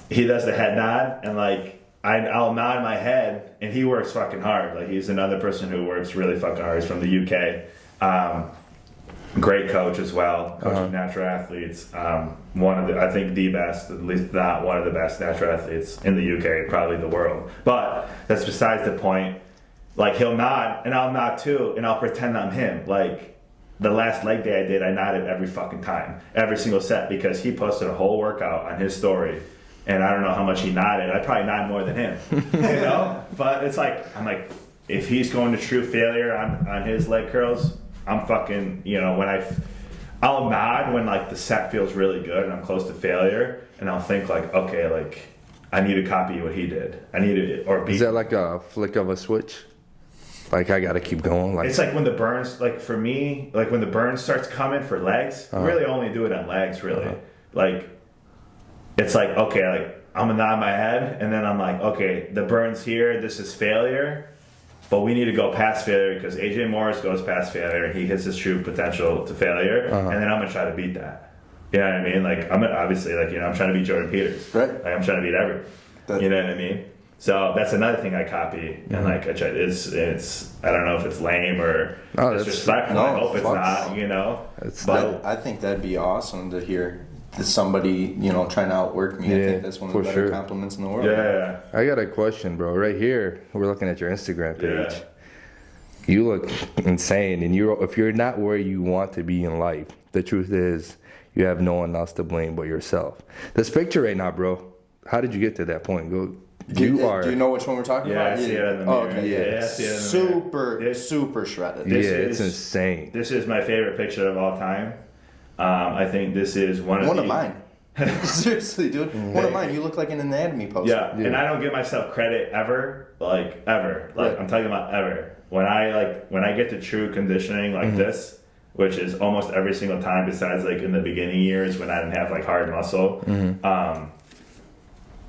he does the head nod, and like I'll nod my head, and he works fucking hard. Like he's another person who works really fucking hard. He's from the UK. Great coach as well, coaching natural athletes. One of the, I think the best, at least not one of the best natural athletes in the UK, probably the world. But that's besides the point. Like he'll nod, and I'll nod too, and I'll pretend I'm him. Like the last leg day I did, I nodded every fucking time, every single set, because he posted a whole workout on his story. And I don't know how much he nodded. I probably nod more than him, you know? But it's like, I'm like, if he's going to true failure on his leg curls, I'm fucking, you know, I'll nod when like the set feels really good and I'm close to failure, and I'll think like, okay, like I need to copy what he did. I need to, or beat. Is that like a flick of a switch? Like I gotta keep going. Like it's like when the burns, like for me, like when the burn starts coming for legs, really only do it on legs, really. Like it's like, okay, like I'm gonna nod my head, and then I'm like, okay, the burn's here. This is failure. But we need to go past failure because AJ Morris goes past failure. He hits his true potential to failure, and then I'm gonna try to beat that. You know what I mean? Like I'm obviously like, you know, I'm trying to beat Jordan Peters. Right. Like I'm trying to beat everyone. You know what I mean? So that's another thing I copy, and like I try. It's I don't know if it's lame or disrespectful. I hope it's not. You know. But I think that'd be awesome to hear somebody, you know, trying to outwork me. I think that's one of the better compliments in the world. Yeah. I got a question, bro. Right here, we're looking at your Instagram page. Yeah. You look insane, and if you're not where you want to be in life, the truth is you have no one else to blame but yourself. This picture right now, bro. How did you get to that point? Do you know which one we're talking about? I see it in the mirror. Oh, okay, I see it in the mirror. Super shredded. It's insane. This is my favorite picture of all time. I think this is one of mine. Seriously, dude. One of mine. You look like an anatomy poster. Yeah, and I don't give myself credit ever. I'm talking about ever. When I get to true conditioning like this, which is almost every single time besides like in the beginning years when I didn't have like hard muscle.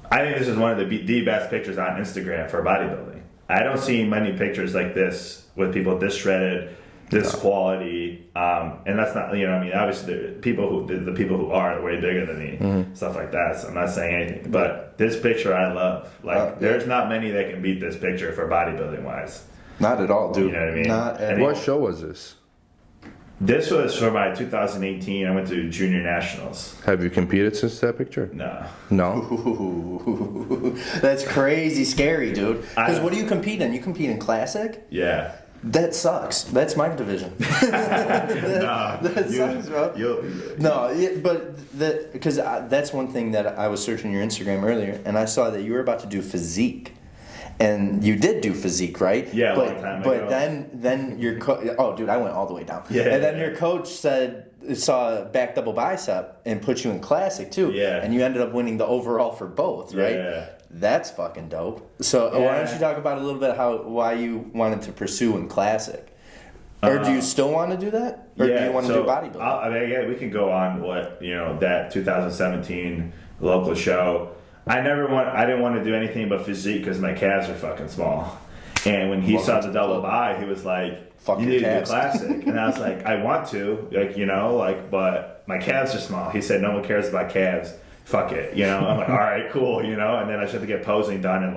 I think this is one of the best pictures on Instagram for bodybuilding. I don't see many pictures like this with people this shredded, this quality, and that's not, you know, I mean, obviously the people who are way bigger than me, stuff like that. So I'm not saying anything, but this picture I love. Like, there's not many that can beat this picture for bodybuilding wise. Not at all, dude. You know what I mean? Not at all. What show was this? This was for my 2018. I went to Junior Nationals. Have you competed since that picture? No. Ooh, that's crazy scary, dude. Because what do you compete in? You compete in Classic? Yeah. That sucks. That's my division. That sucks, bro. Because that's one thing that I was searching your Instagram earlier, and I saw that you were about to do physique. And you did do physique, right? Yeah, a long time ago. But then your dude, I went all the way down. Yeah. And then your coach saw back double bicep and put you in Classic too. Yeah. And you ended up winning the overall for both, right? Yeah. That's fucking dope. So why don't you talk about a little bit why you wanted to pursue in Classic? Or do you still want to do that? Or do you want to do bodybuilding? We can go on that 2017 local show. I didn't want to do anything but physique because my calves are fucking small. And when he saw the double bi, he was like, you need to do Classic. And I was like, I want to, but my calves are small. He said, no one cares about calves. Fuck it, I'm like, all right, cool, and then I should have to get posing done in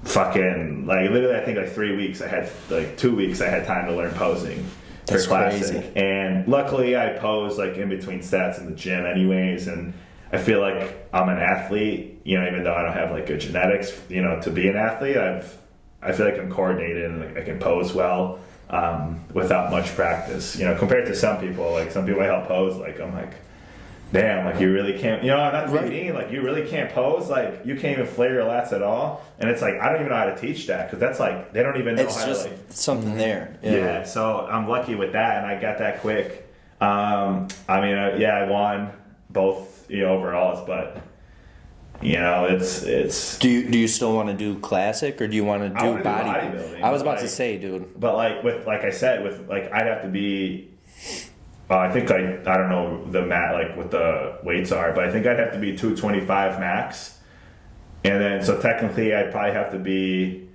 literally I think 3 weeks. I had 2 weeks I had time to learn posing for Classic. Crazy. And luckily I pose in between sets in the gym anyways, and I feel like I'm an athlete, even though I don't have good genetics, to be an athlete. I feel like I'm coordinated and I can pose well without much practice. Compared to some people, some people I help pose, I'm like, damn, you really can't, not to be mean, you really can't pose, you can't even flare your lats at all. And it's I don't even know how to teach that because that's they don't even know it's how just to something there. Yeah, so I'm lucky with that and I got that quick. I won both overalls, but it's. Do you still want to do Classic or do you want to do bodybuilding? I was about to say, dude. But I'd have to be. I think I don't know the what the weights are, but I think I'd have to be 225 max, and then so technically I'd probably have to be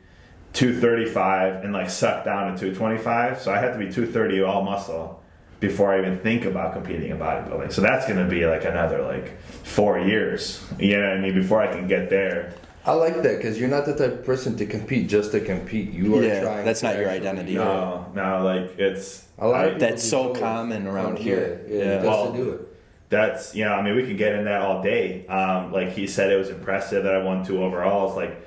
235 and suck down to 225. So I have to be 230 all muscle. before I even think about competing in bodybuilding. So that's going to be like another like 4 years, you know what I mean, before I can get there. I like that because you're not the type of person to compete just to compete. You are trying. That's to not your actually- identity. No, like it's. A lot of people That's do so it. common around here. Yeah, just Well, to do it. That's, you know, I mean, we can get in that all day. Like he said, it was impressive that I won 2 overalls. Like,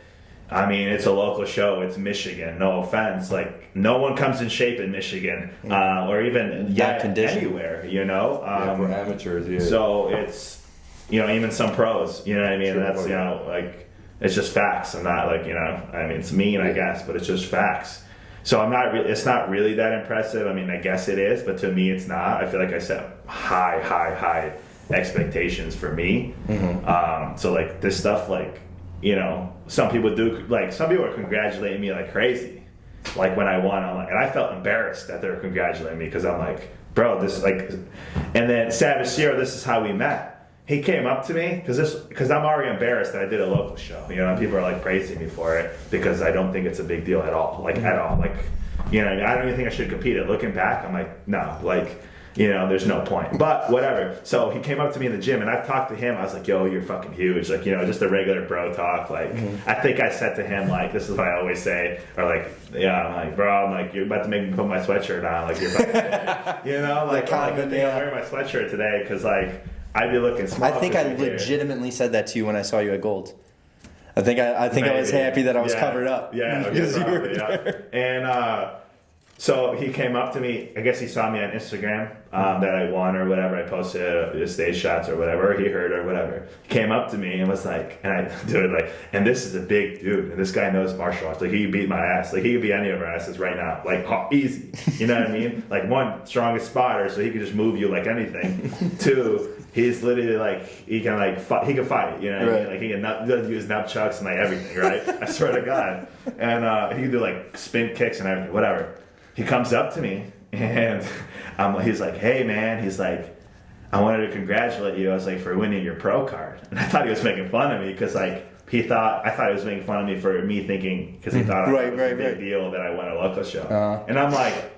I mean, it's a local show. It's Michigan. No offense. Like, no one comes in shape in Michigan, or even anywhere. You know, For amateurs, yeah. So it's, you know, even some pros. You know what I mean? Sure, That's, you know, like it's just facts. I'm not like, you know, I mean, it's mean, I guess, but it's just facts. So I'm not. It's not really that impressive. I mean, I guess it is, but to me, it's not. I feel like I set high expectations for me. So like this stuff, like, you know, some people are congratulating me like crazy. Like when I won, I'm like, and I felt embarrassed that they were congratulating me because I'm like, bro, this like. And then Savage Zero, this is how we met. He came up to me because I'm already embarrassed that I did a local show. You know, and people are like praising me for it because I don't think it's a big deal at all. Like at all. Like, you know, I don't even think I should compete. Looking back, I'm like, no, like, you know, there's no point. But whatever. So he came up to me in the gym and I've talked to him. I was like, yo, you're fucking huge. Like, you know, just a regular bro talk. Like, I think I said to him, like, this is what I always say. Or like, yeah, I'm like, bro, I'm like, you're about to make me put my sweatshirt on. Like, you're about to, you know, like, I'm wearing my sweatshirt today because, like, I'd be looking small. I think I legitimately said that to you when I saw you at Gold. I think I was happy that I was covered up. Yeah, because you were there. And so he came up to me. I guess he saw me on Instagram that I won or whatever. I posted stage shots or whatever. Or he heard or whatever. He came up to me and was like, and I do it like, and this is a big dude, and this guy knows martial arts. Like he could beat my ass. Like he could beat any of our asses right now. Like easy. You know what I mean? Like one, strongest spotter, so he could just move you like anything. 2. He's literally like he can fight, you know what I mean? Like he can use nunchucks and like everything, right? I swear to God. And he can do like spin kicks and everything, whatever. He comes up to me and he's like, hey man, he's like, I wanted to congratulate you. I was like, for winning your pro card. And I thought he was making fun of me because like I thought he was making fun of me for me thinking because he thought it was a big deal that I won a local show. And I'm like,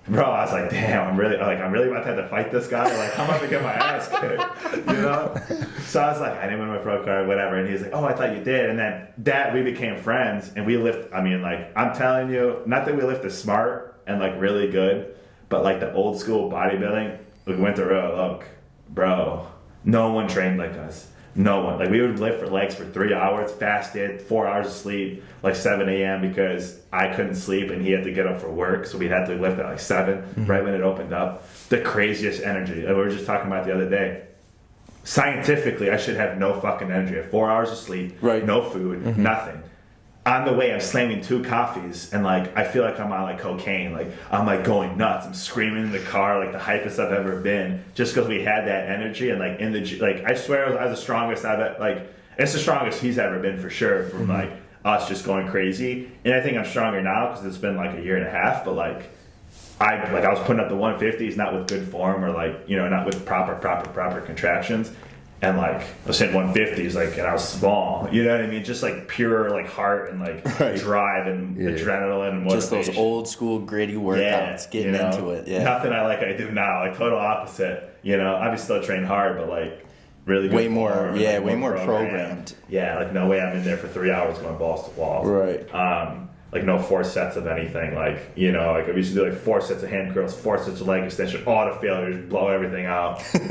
bro, I was like, damn, I'm really about to have to fight this guy. Like, I'm about to get my ass kicked, you know? So I was like, I didn't win my pro card, whatever. And he's like, oh, I thought you did. And then we became friends, and we lift. I mean, like, I'm telling you, not that we lifted smart and like really good, but like the old school bodybuilding, we went to look, bro, no one trained like us. No one. Like, we would lift for legs for 3 hours, fasted, 4 hours of sleep, like 7 a.m. because I couldn't sleep and he had to get up for work. So we had to lift at like 7, right when it opened up. The craziest energy. Like we were just talking about the other day. Scientifically, I should have no fucking energy. I have 4 hours of sleep, no food, nothing. On the way, I'm slamming 2 coffees, and like I feel like I'm on like cocaine. Like I'm like going nuts. I'm screaming in the car, like the hypest I've ever been, just because we had that energy. And like like I swear I was the strongest it's the strongest he's ever been for sure. From like us just going crazy, and I think I'm stronger now because it's been like a year and a half. But like I was putting up the 150s, not with good form or like, you know, not with proper contractions. And like I was hitting 150s, like, and I was small, you know what I mean? Just like pure like heart and like drive and adrenaline and motivation. Just those old school gritty workouts, getting into it. Yeah, nothing I do now. Like total opposite. You know, I still train hard, but like really good way more programmed. programmed. Yeah, like no way I'm in there for 3 hours going balls to walls. Right. Like no 4 sets of anything. Like, you know, like I used to do like 4 sets of hand curls, 4 sets of leg extension, auto failures, blow everything out, and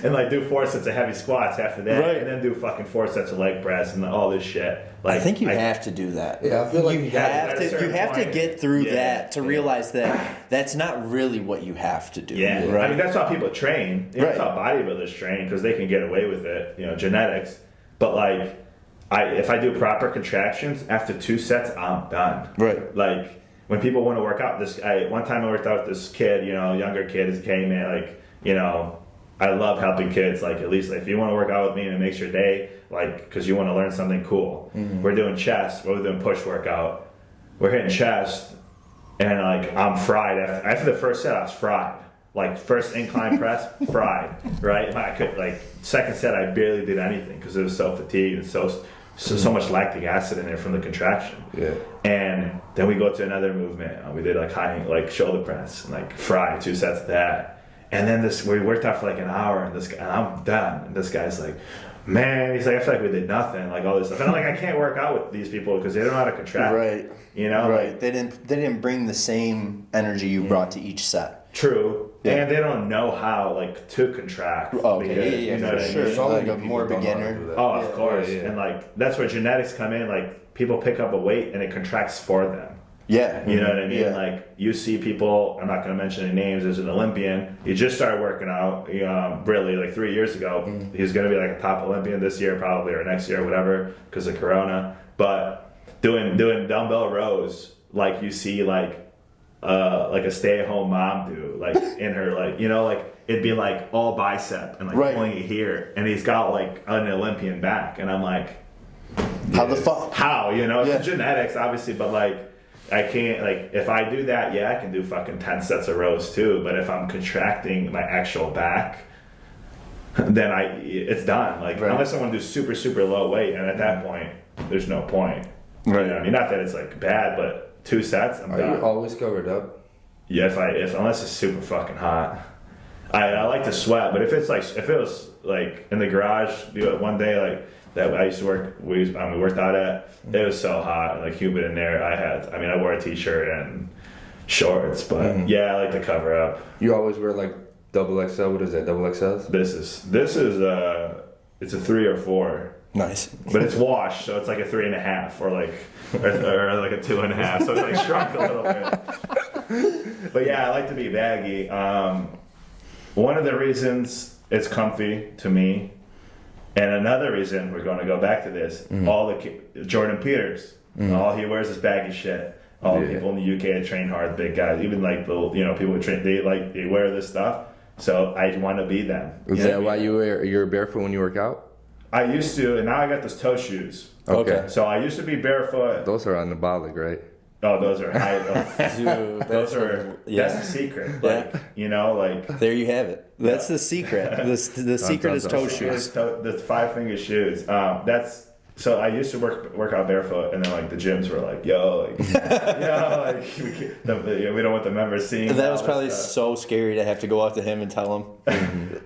then do 4 sets of heavy squats after that, and then do fucking 4 sets of leg press and all this shit. Like, I think you have to do that. Yeah, I feel like you have to get through that to realize that that's not really what you have to do. Yeah, right? I mean that's how people train. That's how bodybuilders train because they can get away with it. You know, genetics. But like, if I do proper contractions after 2 sets, I'm done. Right. Like when people want to work out, one time I worked out with this kid, you know, younger kid, as came in, like, you know, I love helping kids. Like at least like, if you want to work out with me and it makes your day, like, because you want to learn something cool. We're doing chest. We're doing push workout. We're hitting chest, and like I'm fried after the first set. I was fried. Like first incline press, fried. Right. I could like second set. I barely did anything because it was so fatigued and so much lactic acid in there from the contraction. Yeah. And then we go to another movement. We did like shoulder press and like fry 2 sets of that. And then we worked out for like an hour, and I'm done. And this guy's like, man, he's like, I feel like we did nothing, like all this stuff. And I'm like, I can't work out with these people because they don't know how to contract. Right. You know? Right. Like, they didn't bring the same energy you brought to each set. True. Yeah. And they don't know how like to contract. Oh, okay. Because, Yeah, you know for what I sure. mean? So like a People more don't know how to beginner. do that. Oh, of course. Yeah. And like that's where genetics come in. Like people pick up a weight and it contracts for them. Yeah. You know what I mean? Yeah. Like you see people. I'm not going to mention any names. There's an Olympian. He just started working out. Really, like 3 years ago. He's going to be like a top Olympian this year, probably, or next year, whatever, because of Corona. But doing dumbbell rows, like you see, like a stay-at-home mom do, like in her, like like it'd be like all bicep and like Right. pulling it here, and he's got like an Olympian back, and I'm like, How the fuck? how? It's Yeah. genetics, obviously, but like I can't, like if I do that, I can do fucking 10 sets of rows too. But if I'm contracting my actual back, then it's done. Like Right. unless I want to do super super low weight, and at that point, there's no point. Right. I mean, not that it's like bad, but 2 sets, I'm Are done. you always covered up? Yeah, if unless it's super fucking hot, I like to sweat. But if it was like in the garage, one day like that I used to work, we worked out at, it was so hot and like humid in there. I wore a t-shirt and shorts, but I like to cover up. You always wear like double XL. What is that? Double XLs? This is it's a 3 or 4. Nice. But it's washed, so it's like a 3.5 or like a 2.5. So it's like shrunk a little bit. But I like to be baggy. One of the reasons it's comfy to me, and another reason we're going to go back to this. All the Jordan Peters, all he wears is baggy shit. All the people in the UK that train hard, big guys, even like the people who train, they wear this stuff. So I want to be them. Is that why you're barefoot when you work out? I used to, and now I got those toe shoes. Okay. So I used to be barefoot. Those are anabolic, right? Oh, those are high. Dude, That's the secret. Like, like there you have it. That's the secret. The secret is toe shoes. the 5-finger shoes. So I used to work out barefoot, and then like the gyms were like, "Yo, like, we don't want the members seeing." That was all probably this stuff. so scary to have to go up to him and tell him.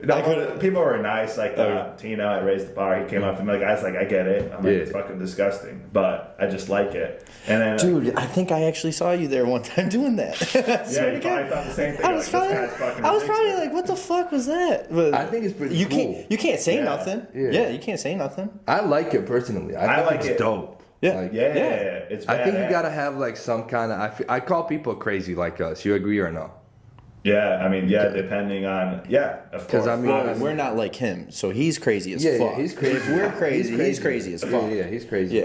No, people were nice. Like Tino at Raise the Bar, he came up to me like, I was like, I get it. I'm like, it's fucking disgusting, but I just like it. And then, Dude, I think I actually saw you there one time doing that. you probably thought the same thing. I was probably like, what the fuck was that? But I think it's pretty you cool. You can't say Yeah. nothing. Yeah. Yeah, you can't say nothing. I like it personally. I think like it's it. dope. Yeah. Like, yeah, it's. I think you badass. gotta have like some kind of. I call people crazy like us. You agree or no? Yeah, I mean, depending on, of course. Because I mean, Well, we're not like him, so he's crazy as yeah, fuck. he's crazy. If we're crazy, he's crazy as fuck. Yeah, he's crazy.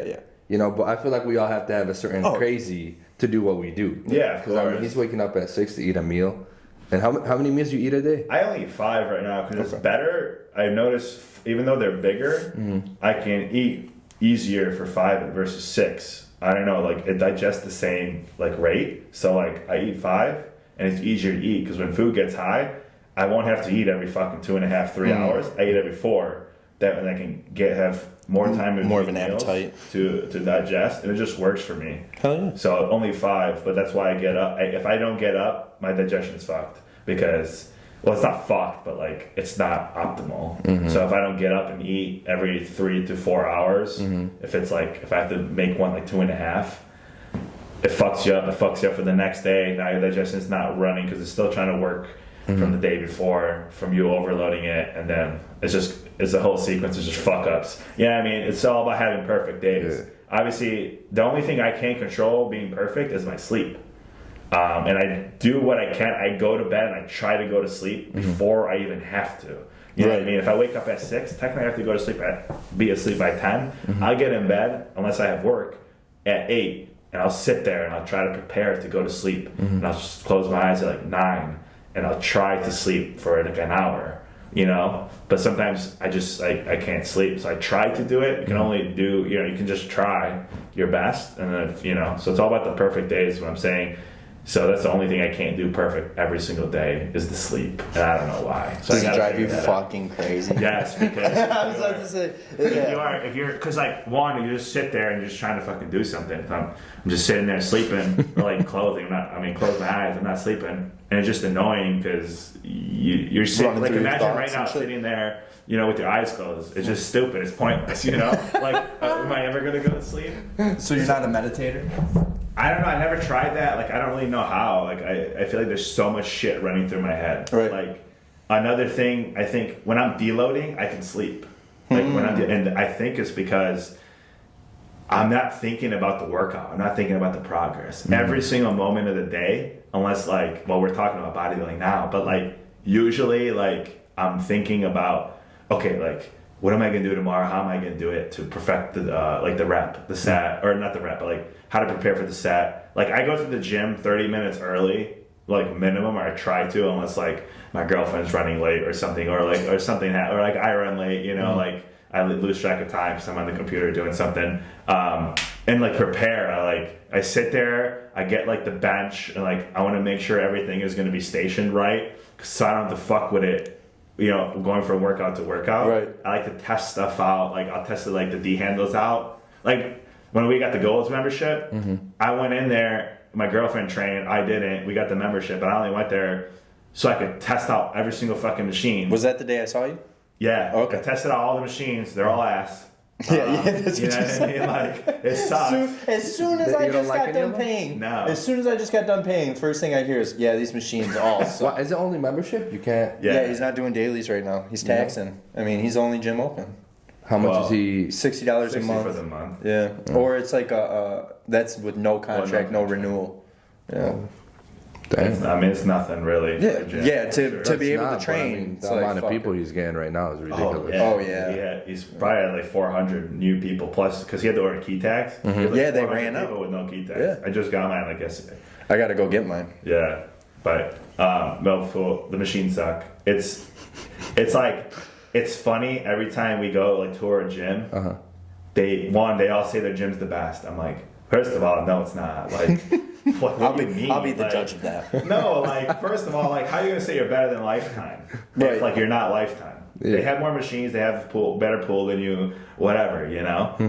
Yeah. But I feel like we all have to have a certain crazy to do what we do. Yeah, of Because I mean, course. he's waking up at 6 to eat a meal. And how many meals do you eat a day? I only eat 5 right now because it's better. I notice, even though they're bigger, I can eat easier for 5 versus 6. I don't know, like it digests the same like rate. So like I eat 5, and it's easier to eat because when food gets high, I won't have to eat every fucking 2.5, 3 hours. I eat every 4. That and I can have more time, More of between an meals appetite to digest, and it just works for me. Hell yeah. So only 5, but that's why I get up. If I don't get up, my digestion's fucked because, well, it's not fucked, but like it's not optimal. So if I don't get up and eat every 3 to 4 hours, if I have to make one like 2.5, it fucks you up. It fucks you up for the next day. Now your digestion's not running because it's still trying to work from the day before, from you overloading it, and then it's a whole sequence of just fuck ups. Yeah, I mean, it's all about having perfect days. Yeah. Obviously, the only thing I can't control being perfect is my sleep. And I do what I can. I go to bed and I try to go to sleep before I even have to. You know what I mean? If I wake up at 6, technically I have to go to sleep be asleep by 10. I'll get in bed, unless I have work, at 8. And I'll sit there and I'll try to prepare to go to sleep. And I'll just close my eyes at like 9. And I'll try to sleep for like an hour. But sometimes I can't sleep. So I try to do it. You can only do, you can just try your best. And then, so it's all about the perfect days. What I'm saying, So that's the only thing I can't do perfect every single day is the sleep, and I don't know why. So Does I it gotta drive you figure that fucking crazy? out. Yes, because I was about to say. Yeah. if you're, because like one, you just sit there and you're just trying to fucking do something. If I'm just sitting there sleeping, or like closing. Close my eyes. I'm not sleeping, and it's just annoying because you're sitting. Running Like through your imagine thoughts right now and shit. sitting there, with your eyes closed. It's just stupid. It's pointless. Like am I ever gonna go to sleep? So you're not a meditator? I don't know. I never tried that. Like, I don't really know how. Like, I feel like there's so much shit running through my head. Right. Like, another thing, I think when I'm deloading, I can sleep. Like, and I think it's because I'm not thinking about the workout. I'm not thinking about the progress. Every single moment of the day, unless like, well, we're talking about bodybuilding now, but like, usually, like, I'm thinking about, okay, like, what am I gonna do tomorrow? How am I gonna do it to perfect the rep, the set, or not the rep, but like how to prepare for the set. Like I go to the gym 30 minutes early, like minimum, or I try to, unless like my girlfriend's running late or something, or like I run late, like I lose track of time because I'm on the computer doing something, and like prepare. I sit there, I get like the bench, and like I want to make sure everything is gonna be stationed right, so I don't have to fuck with it. Going from workout to workout. Right. I like to test stuff out. Like I'll test like the D handles out. Like when we got the Goals membership, I went in there. My girlfriend trained. I didn't. We got the membership, but I only went there so I could test out every single fucking machine. Was that the day I saw you? Yeah. Okay. I tested out all the machines. They're all ass. Yeah, that's what you what I mean? Like it sucks. As soon as You I don't just like got any done of them? paying. No. As soon as I just got done paying, first thing I hear is, yeah, these machines all suck. What, is it only membership? You can't. Yeah, he's not doing dailies right now. He's taxing. I mean, he's only gym open. How much Well, is he? $60 a 60 month. for the month. Yeah. Or it's like that's with no contract, no contract. renewal. Yeah. Damn. It's nothing really. Yeah, for the gym, yeah. for To be able Nah, to but train. the amount of people he's getting right now is ridiculous. Oh, yeah. He's probably at like 400 new people plus because he had to order key tags. He had, like, Yeah, they 400 ran out. people with no key tags. Yeah. I just got mine like yesterday. I got to go get mine. Yeah, but the machines suck. It's like it's funny every time we go like tour a gym. They all say their gym's the best. I'm like, first of all, no, it's not. Like, what do you mean? I'll be the Like, judge of that. No, like first of all, like how are you gonna say you're better than Lifetime? Right. If, like you're not Lifetime. Yeah. They have more machines. They have better pool than you. Whatever,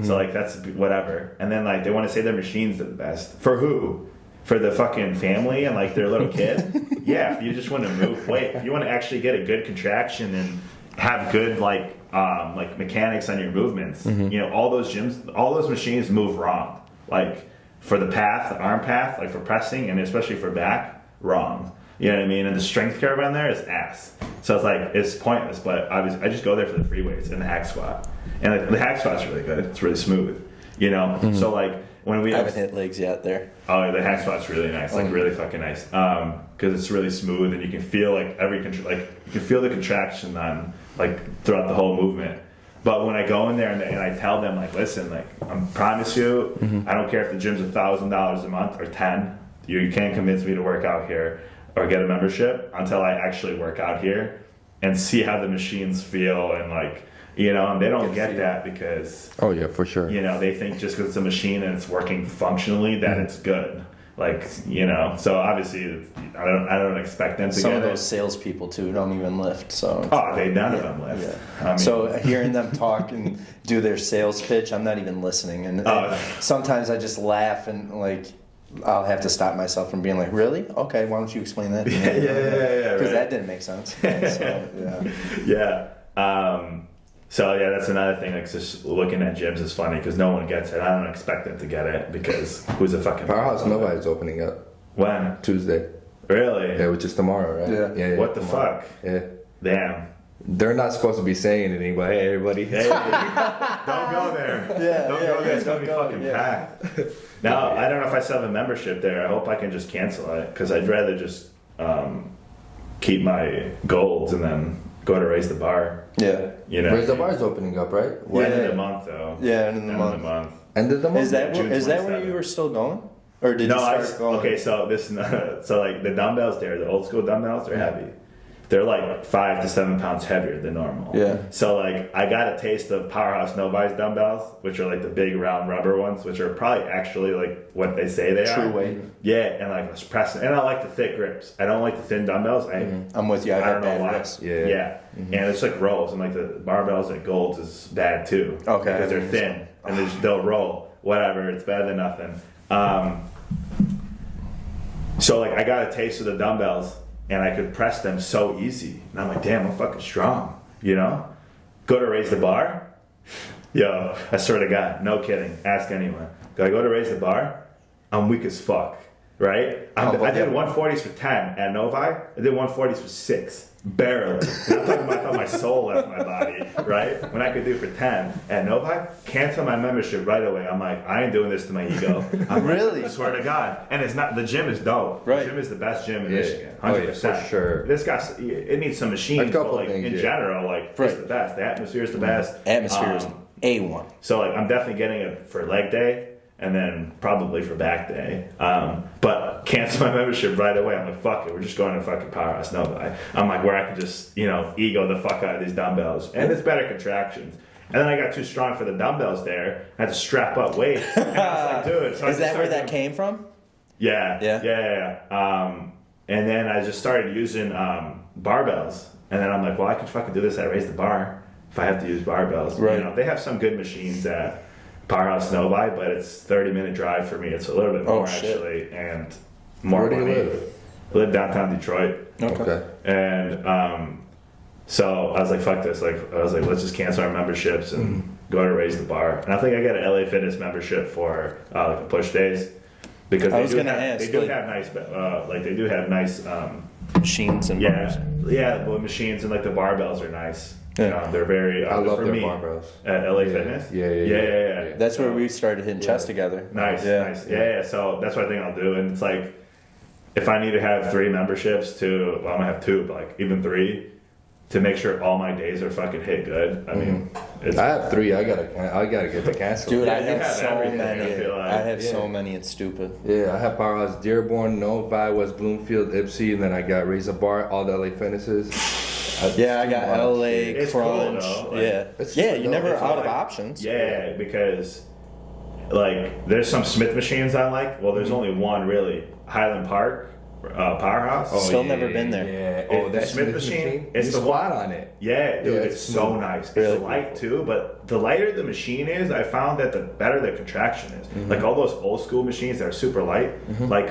So like that's whatever. And then like they want to say their machines are the best for who? For the fucking family and like their little kid? Yeah, if you just want to move weight, if you want to actually get a good contraction and have good like mechanics on your movements, all those machines move wrong. Like for the arm path, like for pressing and especially for back, wrong. You know what I mean? And the strength curve on there is ass. So it's like it's pointless. But obviously, I just go there for the free weights and the hack squat. And like, the hack squat's really good. It's really smooth. So like when we I haven't hit legs yet there. Oh, the hack squat's really nice, like really fucking nice, because it's really smooth and you can feel like you can feel the contraction on like throughout the whole movement. But when I go in there and I tell them like, listen, like I promise you, I don't care if the gym's $1,000 a month or 10, you can't convince me to work out here or get a membership until I actually work out here and see how the machines feel and like. And they don't get that because Oh yeah, for sure. they think just because it's a machine and it's working functionally that it's good. Like, so obviously I don't expect them to Some get of those it. salespeople too don't even lift. So None of them lift. Yeah. I mean, So hearing them talk and do their sales pitch, I'm not even listening. And sometimes I just laugh and like I'll have to stop myself from being like, really? Okay, why don't you explain that? yeah, Because right. that didn't make sense. So, Yeah. So yeah, that's another thing. Like just looking at gyms is funny because no one gets it. I don't expect them to get it because who's a fucking Powerhouse Nova is opening up when? Tuesday. Really? Yeah, which is tomorrow, right? Yeah. What the tomorrow. fuck? Yeah. Damn. They're not supposed to be saying anything, but hey, everybody. Hey, don't go there. Don't go there. It's gonna be fucking packed. Now I don't know if I still have a membership there. I hope I can just cancel it because I'd rather just keep my golds and then go to raise the bar. yeah. Where's the bar's opening up, right? End of the month though. Yeah, end of the month. End of the month. Is that June where 27th. you were still going? Or did you start going? Okay, so like the dumbbells there, the old school dumbbells, they're heavy. they're like 5 to 7 pounds heavier than normal. Yeah. So like I got a taste of Powerhouse Novi's dumbbells, which are like the big round rubber ones, which are probably actually like what they say they are. True weight. Yeah, and like I was pressing, and I like the thick grips. I don't like the thin dumbbells. I'm with you. I I've don't had know bad why. wrists. Yeah. And it's like rolls, and like the barbells at Gold's is bad too. Okay. Because they're thin and they'll roll. Whatever, it's better than nothing. So like I got a taste of the dumbbells, and I could press them so easy, and I'm like, damn, I'm fucking strong. You know? Go to raise the bar. Yo, I swear to God, no kidding. Ask anyone. I go to raise the bar, I'm weak as fuck, right? I did 140s for 10 at Novi. I did 140s for 6. Barely. And I'm talking about I thought my soul left my body, right? When I could do for 10 at Novi, cancel my membership right away. I'm like, I ain't doing this to my ego. I'm Really? I swear to God. And it's not, the gym is dope. Right. The gym is the best gym in Yeah. Michigan. 100%. Oh, yeah, for sure. This guy's, it needs some machines, A couple but like things, in yeah. general, like Right. it's the best. The atmosphere is the best. Atmosphere is A1. So like I'm definitely getting it for leg day and then probably for back day. But cancel my membership right away. I'm like, fuck it, we're just going to fucking Powerhouse Novi. I'm like, where I can just, ego the fuck out of these dumbbells. And it's better contractions. And then I got too strong for the dumbbells there. I had to strap up weight. And I was like, dude. So I Is just that where started that doing- came from? Yeah. And then I just started using barbells. And then I'm like, well, I can fucking do this at Raise the Bar if I have to use barbells. Right. They have some good machines at Powerhouse Novi, but it's 30-minute drive for me. It's a little bit more actually, and more Where do you money. live? I live downtown Detroit, Okay. and so I was like, "Fuck this!" Like I was like, "Let's just cancel our memberships and go to Raise the Bar." And I think I got an LA Fitness membership for like the push days because I was gonna ask, they do like- have nice they do have nice Machines and bars. the machines and like the barbells are nice. Yeah. They're very. I love for their me, barbells. at LA Fitness. Yeah. That's where we started hitting chest together. Nice. Yeah. So that's what I think I'll do. And it's like, if I need to have 3 memberships I'm gonna have 2, but like even 3, to make sure all my days are fucking hit good. I mean, it's, I have 3. I gotta get the cancel. Dude, I Yeah, you have have so everything, many. I feel like. I have so Yeah. many, it's stupid. Yeah, I have Powerhouse Dearborn, Novi, West Bloomfield, Ipsy, and then I got Razor Bar, all the LA Fitnesses. Yeah, I got LA, It's cool, Crunch. though, like- Yeah. It's Yeah, cool, you're though. never It's out of like- options. yeah, because like there's some Smith machines I like. Well, there's only one really, Highland Park Powerhouse. Still never been there. Yeah. Oh, The that Smith Smith machine, machine? it's You the squat one- on it. Yeah, dude, Yeah, it's it's so smooth. nice. Really? It's light too, but the lighter the machine is, I found that the better the contraction is. Like all those old school machines that are super light, like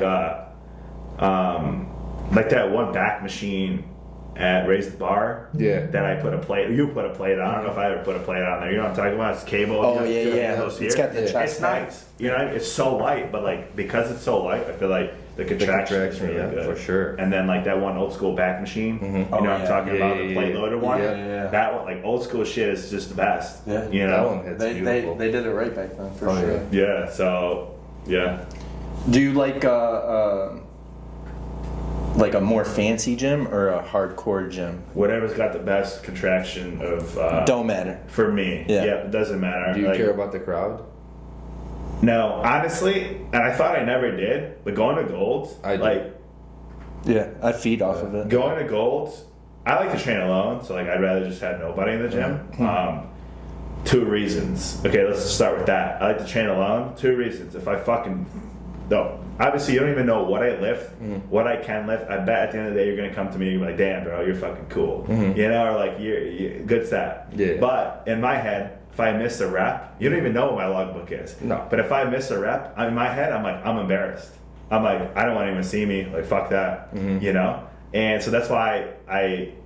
that one back machine at Raise the Bar. Yeah. That I put a plate. You put a plate on. I don't know if I ever put a plate on there. You know what I'm talking about? It's cable. Oh, You yeah, have yeah. those It's here. got the Yeah. chest It's back. nice. It's so light, but like because it's so light, I feel like the contraction is contraction, really yeah, good for sure. And then like that one old school back machine. You know what I'm yeah. talking about? The Yeah, plate yeah, loader one. yeah. That one, like old school shit, is just the best. Yeah. You That know. one hits They beautiful. did it right back then for Oh, sure. yeah. Yeah. So yeah. Do you like a more fancy gym or a hardcore gym? Whatever's got the best contraction of. Don't matter. For me. Yeah. It doesn't matter. Do you Like, care about the crowd? No, honestly, and I thought I never did, but going to Gold's, I do. like Yeah, I feed off of it. going to Gold's, I like to train alone, so like I'd rather just have nobody in the gym. 2 reasons. Okay, let's just start with that. I like to train alone. 2 reasons. If I fucking no, obviously you don't even know what I lift, what I can lift. I bet at the end of the day you're gonna come to me and be like, "Damn, bro, you're fucking cool," you know, or like you're good stat. Yeah. But in my head, if I miss a rep, you don't even know what my logbook is. No. But if I miss a rep, in my head, I'm like, I'm embarrassed. I'm like, I don't want anyone to see me. Like, fuck that. You know? And so that's why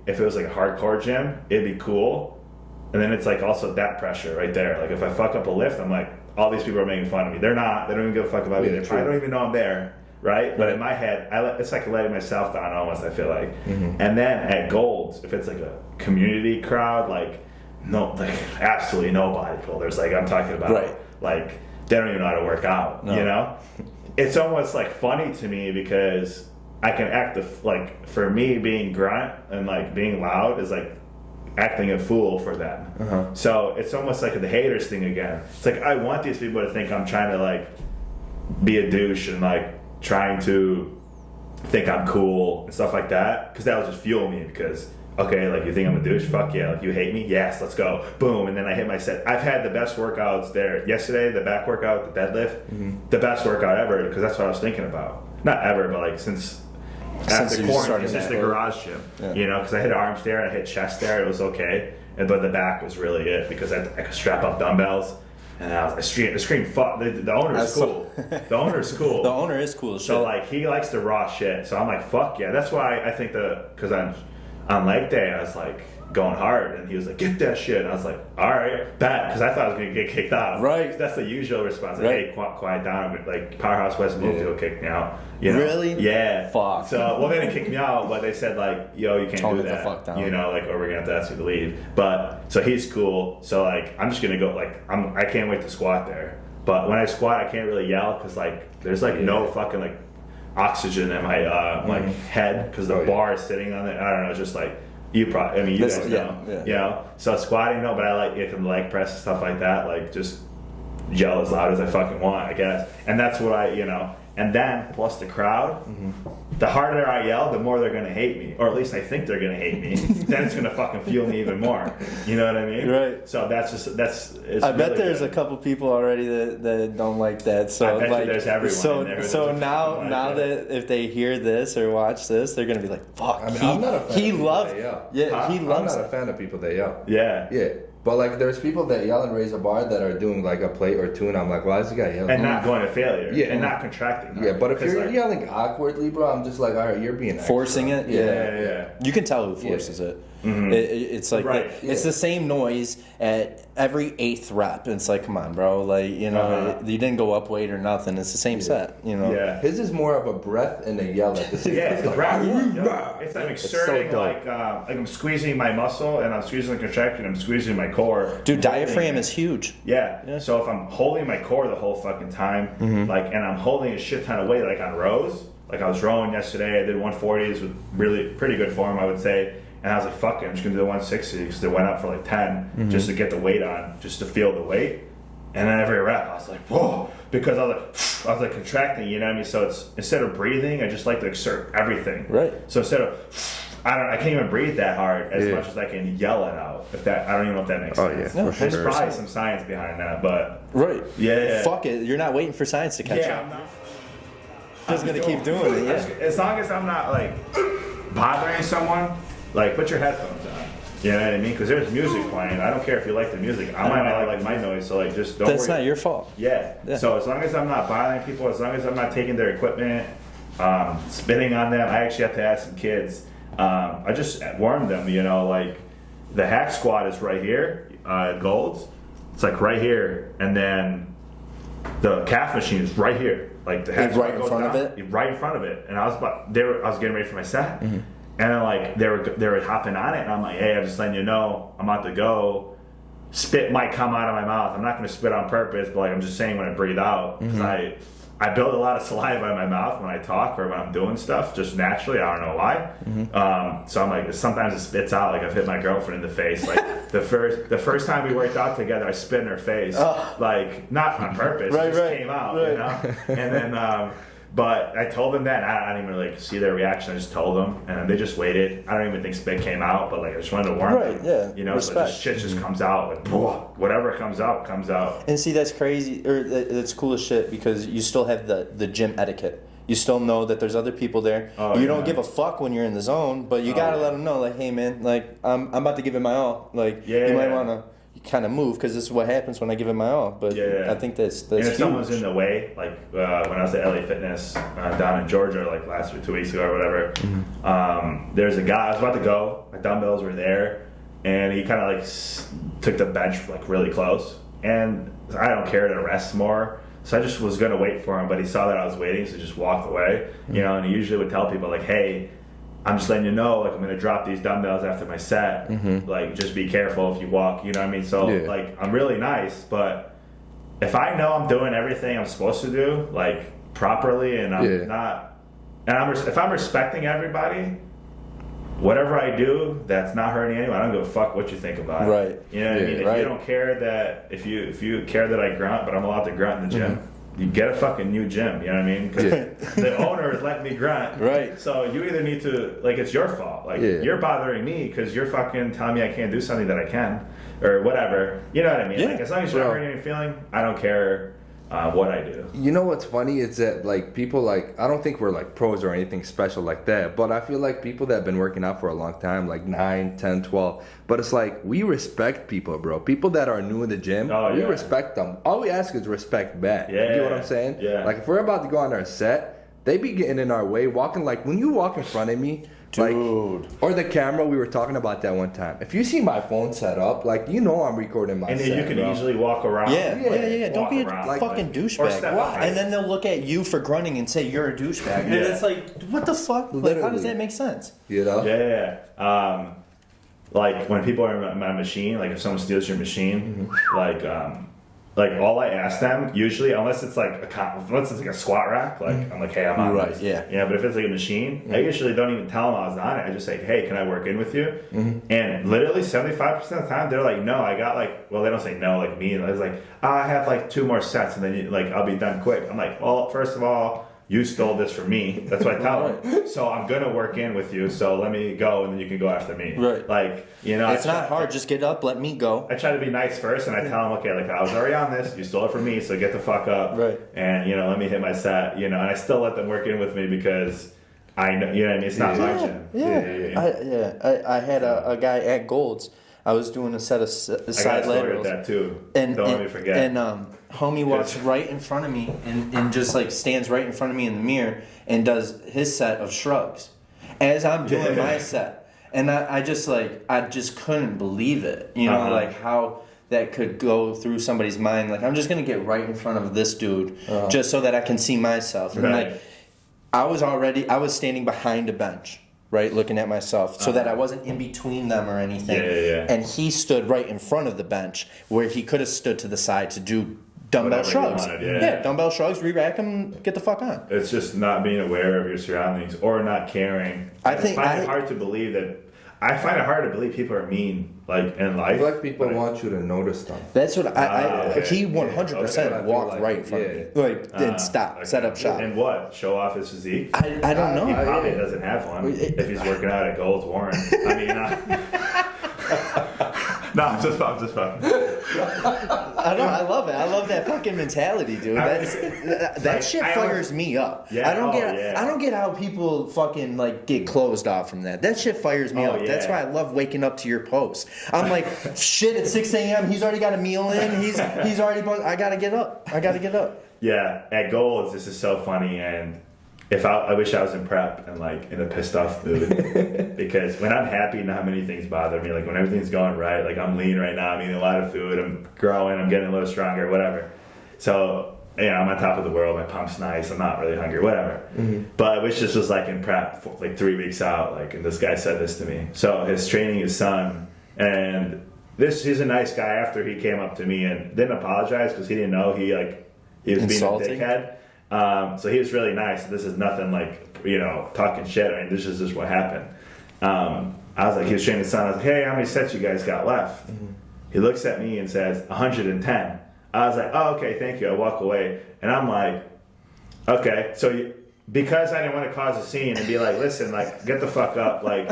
if it was like a hardcore gym, it'd be cool. And then it's like also that pressure right there. Like if I fuck up a lift, I'm like, all these people are making fun of me. They're not. They don't even give a fuck about me. Yeah, They true. probably don't even know I'm there. Right? But in my head, it's like letting myself down almost, I feel like. And then at Gold's, if it's like a community crowd, like absolutely no bodybuilders. Like I'm talking about, Right. like they don't even know how to work out. No. You know, it's almost like funny to me because I can act like for me being grunt and like being loud is like acting a fool for them. So it's almost like the haters thing again. It's like I want these people to think I'm trying to like be a douche and like trying to think I'm cool and stuff like that, because that would just fuel me. Because okay, like you think I'm a douche? Fuck yeah. Like you hate me? Yes, let's go. Boom. And then I hit my set. I've had the best workouts there. Yesterday, the back workout, the deadlift, the best workout ever, because that's what I was thinking about. Not ever, but like since after quarantine, it's just the garage gym. Yeah. You know, because I hit arms there, I hit chest there, it was okay. But the back was really it, because I could strap up dumbbells. And I screamed, fuck. The owner is cool. The owner is cool. The owner is cool as shit. So like he likes the raw shit. So I'm like, fuck yeah. That's why I think because on leg day, I was like going hard, and he was like, get that shit. And I was like, all right, bet, because I thought I was going to get kicked out. Right. That's the usual response. Like, hey, quiet down. Like, Powerhouse West Bloomfield kicked me out. You know? Really? Yeah. Fuck. So, well, they didn't kick me out, but they said, like, yo, you can't do that. The fuck down. You know, like, or we're going to have to ask you to leave. But, so he's cool. So, like, I'm just going to go, like, I can't wait to squat there. But when I squat, I can't really yell, because, like, there's, like, no fucking, like, oxygen in my, like, head, because the bar is sitting on it. I don't know, it's just, like, you probably, I mean, you guys know, you know. So squatting, no, but I like if I'm leg press and stuff like that, like just yell as loud as I fucking want, I guess. And that's what and then plus the crowd, the harder I yell, the more they're gonna hate me, or at least I think they're gonna hate me. Then it's gonna fucking fuel me even more. You know what I mean? Right. So it's I bet really there's good. a couple people already that don't like that. So I bet like, there's everyone in there. So now that if they hear this or watch this, they're gonna be like, "Fuck." I mean, I'm not a fan he of people loves. that yell. Yeah, he loves. I'm not a fan of people that yell. Yeah. Yeah. But like, there's people that yell and raise a bar that are doing like a plate or two, and I'm like, why is this guy yelling? And not going to failure. Yeah. And not contracting. Yeah, but if you're like, yelling awkwardly, bro, I'm just like, all right, you're being forcing extra. it. Yeah. You can tell who forces it. Mm-hmm. It's like Right. it's the same noise at every 8th rep. It's like, come on, bro. Like, you know, you didn't go up weight or nothing. It's the same set. You know. Yeah. His is more of a breath and a yell at the same Yeah, time. it's the breath. It's I'm exerting so like I'm squeezing my muscle, and I'm squeezing the contraction, I'm squeezing my core. Dude, diaphragm is huge. Yeah. So if I'm holding my core the whole fucking time, like, and I'm holding a shit ton of weight, like on rows, like I was rowing yesterday, I did 140s with really pretty good form, I would say. And I was like, fuck it, I'm just gonna do the 160 because they went up for like 10 just to get the weight on, just to feel the weight. And then every rep, I was like, whoa, because I was like contracting, you know what I mean? So it's instead of breathing, I just like to exert everything. Right. So instead of, I can't even breathe that hard as much as I can yell it out. I don't even know if that makes sense. Yeah, There's probably some science behind that, but Right. Yeah. Fuck it. You're not waiting for science to catch I'm up. not. Just gonna keep doing it. Yeah. As long as I'm not like bothering someone, like put your headphones on. You know what I mean? Because there's music playing. I don't care if you like the music. I might not like my noise, so like just don't That's worry. not your fault. Yeah. So as long as I'm not bothering people, as long as I'm not taking their equipment, spitting on them, I actually have to ask some kids. I just warned them, you know, like the hack squat is right here at Gold's. It's like right here, and then the calf machine is right here. Like the hack squat right in goes front of down, it? right in front of it. And I was getting ready for my set. And then, like they were hopping on it, and I'm like, hey, I'm just letting you know I'm about to go. Spit might come out of my mouth. I'm not going to spit on purpose, but like I'm just saying when I breathe out, because I build a lot of saliva in my mouth when I talk or when I'm doing stuff, just naturally. I don't know why. So I'm like, sometimes it spits out. Like I've hit my girlfriend in the face. Like the first time we worked out together, I spit in her face, like not on purpose. It just came out, you know. And then. But I told them that, and I didn't even like see their reaction. I just told them, and they just waited. I don't even think spit came out, but like I just wanted to warn them. Yeah. You know, so this shit just comes out. Like, whatever comes out, comes out. And see, that's crazy, or that's cool as shit, because you still have the gym etiquette. You still know that there's other people there. You don't give a fuck when you're in the zone, but you gotta let them know, like, hey man, like I'm about to give it my all. Like you might wanna kind of move, because this is what happens when I give it my all. But I think that's and if huge. someone's in the way, like when I was at LA Fitness down in Georgia, like last week, 2 weeks ago or whatever, there's a guy. I was about to go. My dumbbells were there, and he kind of like took the bench like really close. And I don't care to rest more, so I just was gonna wait for him. But he saw that I was waiting, so he just walked away. You know, and he usually would tell people like, hey, I'm just letting you know, like, I'm going to drop these dumbbells after my set. Like, just be careful if you walk, you know what I mean? So, like, I'm really nice, but if I know I'm doing everything I'm supposed to do, like, properly, and I'm not, and if I'm respecting everybody, whatever I do that's not hurting anyone, I don't give a fuck what you think about it. Right. You know what I mean? If you don't care that, if you care that I grunt, but I'm allowed to grunt in the gym, you get a fucking new gym, you know what I mean? Because the owner is letting me grunt. Right. So you either need to, like, it's your fault. Like, you're bothering me because you're fucking telling me I can't do something that I can. Or whatever. You know what I mean? Yeah. Like, as long as you're not hurting any feeling, I don't care what I do. You know what's funny is that, like, people, like, I don't think we're, like, pros or anything special like that, but I feel like people that have been working out for a long time, like 9, 10, 12, but it's like, we respect people, bro. People that are new in the gym, we respect them. All we ask is respect back. Yeah. You know what I'm saying? Yeah. Like, if we're about to go on our set, they be getting in our way, walking, like, when you walk in front of me, like, or the camera, we were talking about that one time. If you see my phone set up, like, you know I'm recording my and then set, you can bro. easily walk around. Yeah. Don't be a fucking douchebag. Right. And then they'll look at you for grunting and say you're a douchebag. And it's like, what the fuck? Like, how does that make sense? You know? Yeah. Like, when people are in my machine, like, if someone steals your machine, like all I ask them usually, unless it's like a squat rack, like I'm like, hey, I'm on this. Yeah. But if it's like a machine, I usually don't even tell them I was on it. I just say, hey, can I work in with you? And literally 75% of the time, they're like, no, I got like, well, they don't say no like me. It's like, I have like 2 more sets, and then like I'll be done quick. I'm like, well, first of all, you stole this from me. That's what I tell them. So I'm gonna work in with you. So let me go, and then you can go after me. Right. Like, you know, It's not hard. Just get up. Let me go. I try to be nice first, and I tell them, okay, like, I was already on this. You stole it from me, so get the fuck up. Right. And, you know, let me hit my set, you know, and I still let them work in with me because I know, you know what I mean? It's not my gym. I had a guy at Gold's. I was doing a set of side laterals. That too. And, Don't let me forget. And homie walks right in front of me and just like stands right in front of me in the mirror and does his set of shrugs as I'm doing my set. And I just couldn't believe it. You know, like how that could go through somebody's mind. Like, I'm just gonna get right in front of this dude just so that I can see myself. And like, I was standing behind a bench, right, looking at myself, so that I wasn't in between them or anything. And he stood right in front of the bench where he could have stood to the side to do dumbbell Whatever shrugs. you wanted, Dumbbell shrugs, re-rack them, get the fuck on. It's just not being aware of your surroundings or not caring. I find it hard to believe that. I find it hard to believe people are mean, like, in life. I feel like people want you to notice them. That's what he 100% walked right in front of me. Like, then stop, set up shop. And what? Show off his physique? I don't know. He probably doesn't have one if he's working out at Gold's Warren. I mean, no, I'm just fucking. I know, I love it. I love that fucking mentality, dude. That shit fires me up. Yeah, I don't get how people fucking like get closed off from that. That shit fires me up. Yeah. That's why I love waking up to your posts. I'm like, shit, at 6 a.m. He's already got a meal in. He's already. I gotta get up. Yeah, at Gold's, this is so funny, and I wish I was in prep and like in a pissed off mood because when I'm happy, not many things bother me. Like when everything's going right, like I'm lean right now, I'm eating a lot of food, I'm growing, I'm getting a little stronger, whatever. So I'm on top of the world, my pump's nice, I'm not really hungry, whatever. But I wish this was like in prep, for like 3 weeks out, like, and this guy said this to me. So he's training his son, and he's a nice guy after he came up to me and didn't apologize because he didn't know he was Insulting. being a dickhead. So he was really nice. This is nothing like, you know, talking shit. I mean, this is just what happened. I was like, he was training his son. I was like, hey, how many sets you guys got left? He looks at me and says, 110. I was like, oh, okay, thank you. I walk away. And I'm like, okay. So because I didn't want to cause a scene and be like, listen, like, get the fuck up. Like,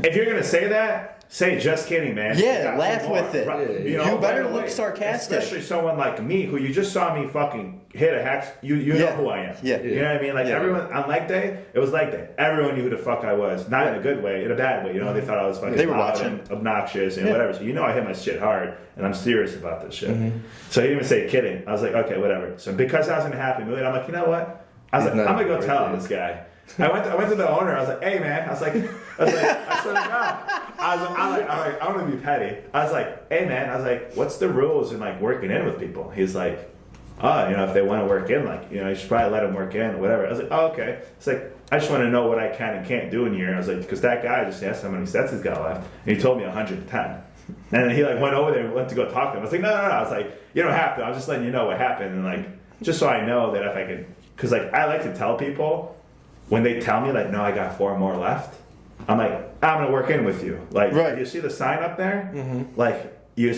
if you're going to say that, say just kidding, man. Yeah, laugh with it. Right, you better look sarcastic. Especially someone like me who you just saw me fucking hit a hex. You know who I am. Yeah. You know what I mean? Like everyone on leg day, it was leg day. Everyone knew who the fuck I was. Not in a good way, in a bad way. You know, they thought I was fucking loud and obnoxious and whatever. So you know I hit my shit hard and I'm serious about this shit. So he didn't even say kidding. I was like, okay, whatever. So because I was in a happy mood, I'm like, you know what? I was like, I'm gonna go tell this guy. I went to the owner. I was like, "Hey, man." I swear to God. I want to be petty. I was like, "Hey, man." I was like, "What's the rules in like working in with people?" He's like, "Oh, you know, if they want to work in, like, you know, you should probably let them work in, or whatever." I was like, "Oh, okay." It's like, I just want to know what I can and can't do in here. And I was like, because that guy just asked how many sets he's got left, and he told me 110. And then he like went over there and went to go talk to him. I was like, no. I was like, you don't have to. I'm just letting you know what happened, and like, just so I know that if I could, because like I like to tell people. When they tell me, like, no, I got 4 more left, I'm like, I'm going to work in with you. Like, you see the sign up there? Like, you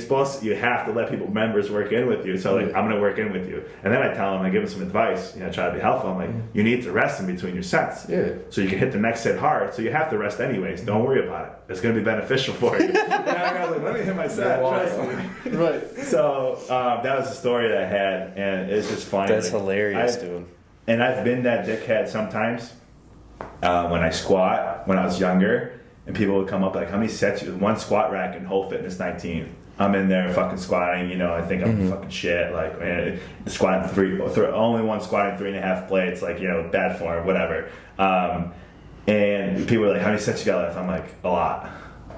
have to let members work in with you. So like, I'm going to work in with you. And then I tell them, I give them some advice, try to be helpful. I'm like, you need to rest in between your sets. Yeah. So you can hit the next set hard. So you have to rest anyways. Don't worry about it. It's going to be beneficial for you. And I was like, let me hit my set. Trust me. Right. So that was the story that I had. And it's just funny. That's hilarious, dude. And I've been that dickhead sometimes when I squat when I was younger. And people would come up like, how many sets? One squat rack in Whole Fitness 19. I'm in there fucking squatting, I think I'm fucking shit. Like, man, squatting only one squatting 3.5 plates, like, bad form, whatever. And people were like, how many sets you got left? I'm like, a lot.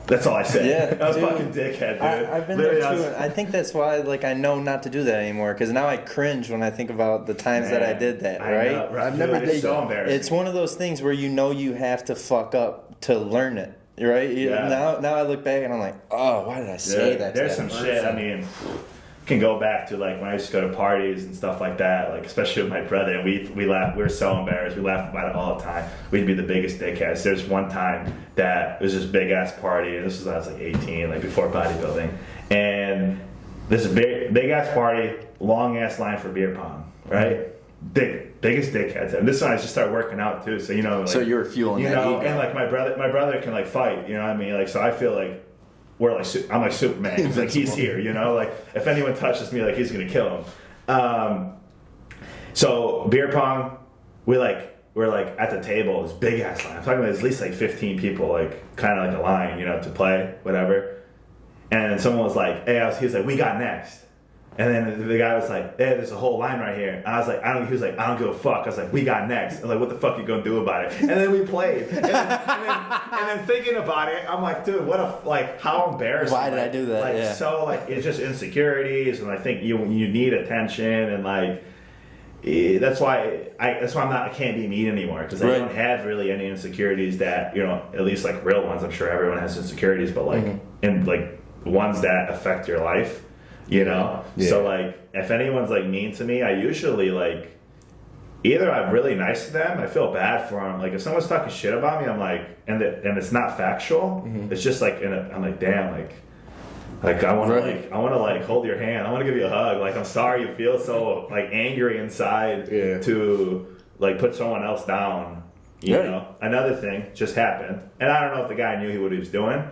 That's all I said. Yeah, I was fucking dickhead, dude. I've been there too. I think that's why, I know not to do that anymore. Because now I cringe when I think about the times that I did that. Right? I've never did so that. embarrassing. It's one of those things where you have to fuck up to learn it. Right? Yeah. Now I look back and I'm like, oh, why did I say that? There's some shit. I mean, can go back to like when I used to go to parties and stuff like that. Like especially with my brother, and we laughed. We were so embarrassed. We laughed about it all the time. We'd be the biggest dickheads. There's one time that it was this big ass party, and this was when I was like 18, like before bodybuilding, and this big ass party, long ass line for beer pong, right? Biggest dickheads, and this one I just started working out too. So like, So you were fueling that ego. and like my brother can like fight. You know what I mean? Like so I feel like. I'm like Superman. He's like he's here, like if anyone touches me, like he's gonna kill him. So beer pong, we're like at the table, this big ass line. I'm talking about at least like 15 people, like kind of like a line, to play, whatever. And someone was like, "Hey," he was like, "We got next." And then the guy was like, "Hey, there's a whole line right here." And I was like, He was like, "I don't give a fuck." I was like, "We got next." I was like, "What the fuck you gonna do about it?" And then we played. And then thinking about it, I'm like, dude, how embarrassing. Why did I do that? So it's just insecurities, and I think you need attention, and that's why I can't be mean anymore because I don't have really any insecurities that at least like real ones. I'm sure everyone has insecurities, but and ones that affect your life. Yeah. So if anyone's mean to me, I usually either I'm really nice to them, I feel bad for them. Like if someone's talking shit about me, I'm like, and it's not factual. It's just I'm like, damn, I want to hold your hand. I want to give you a hug. I'm sorry you feel so angry inside to put someone else down. You know. Another thing just happened, and I don't know if the guy knew what he was doing.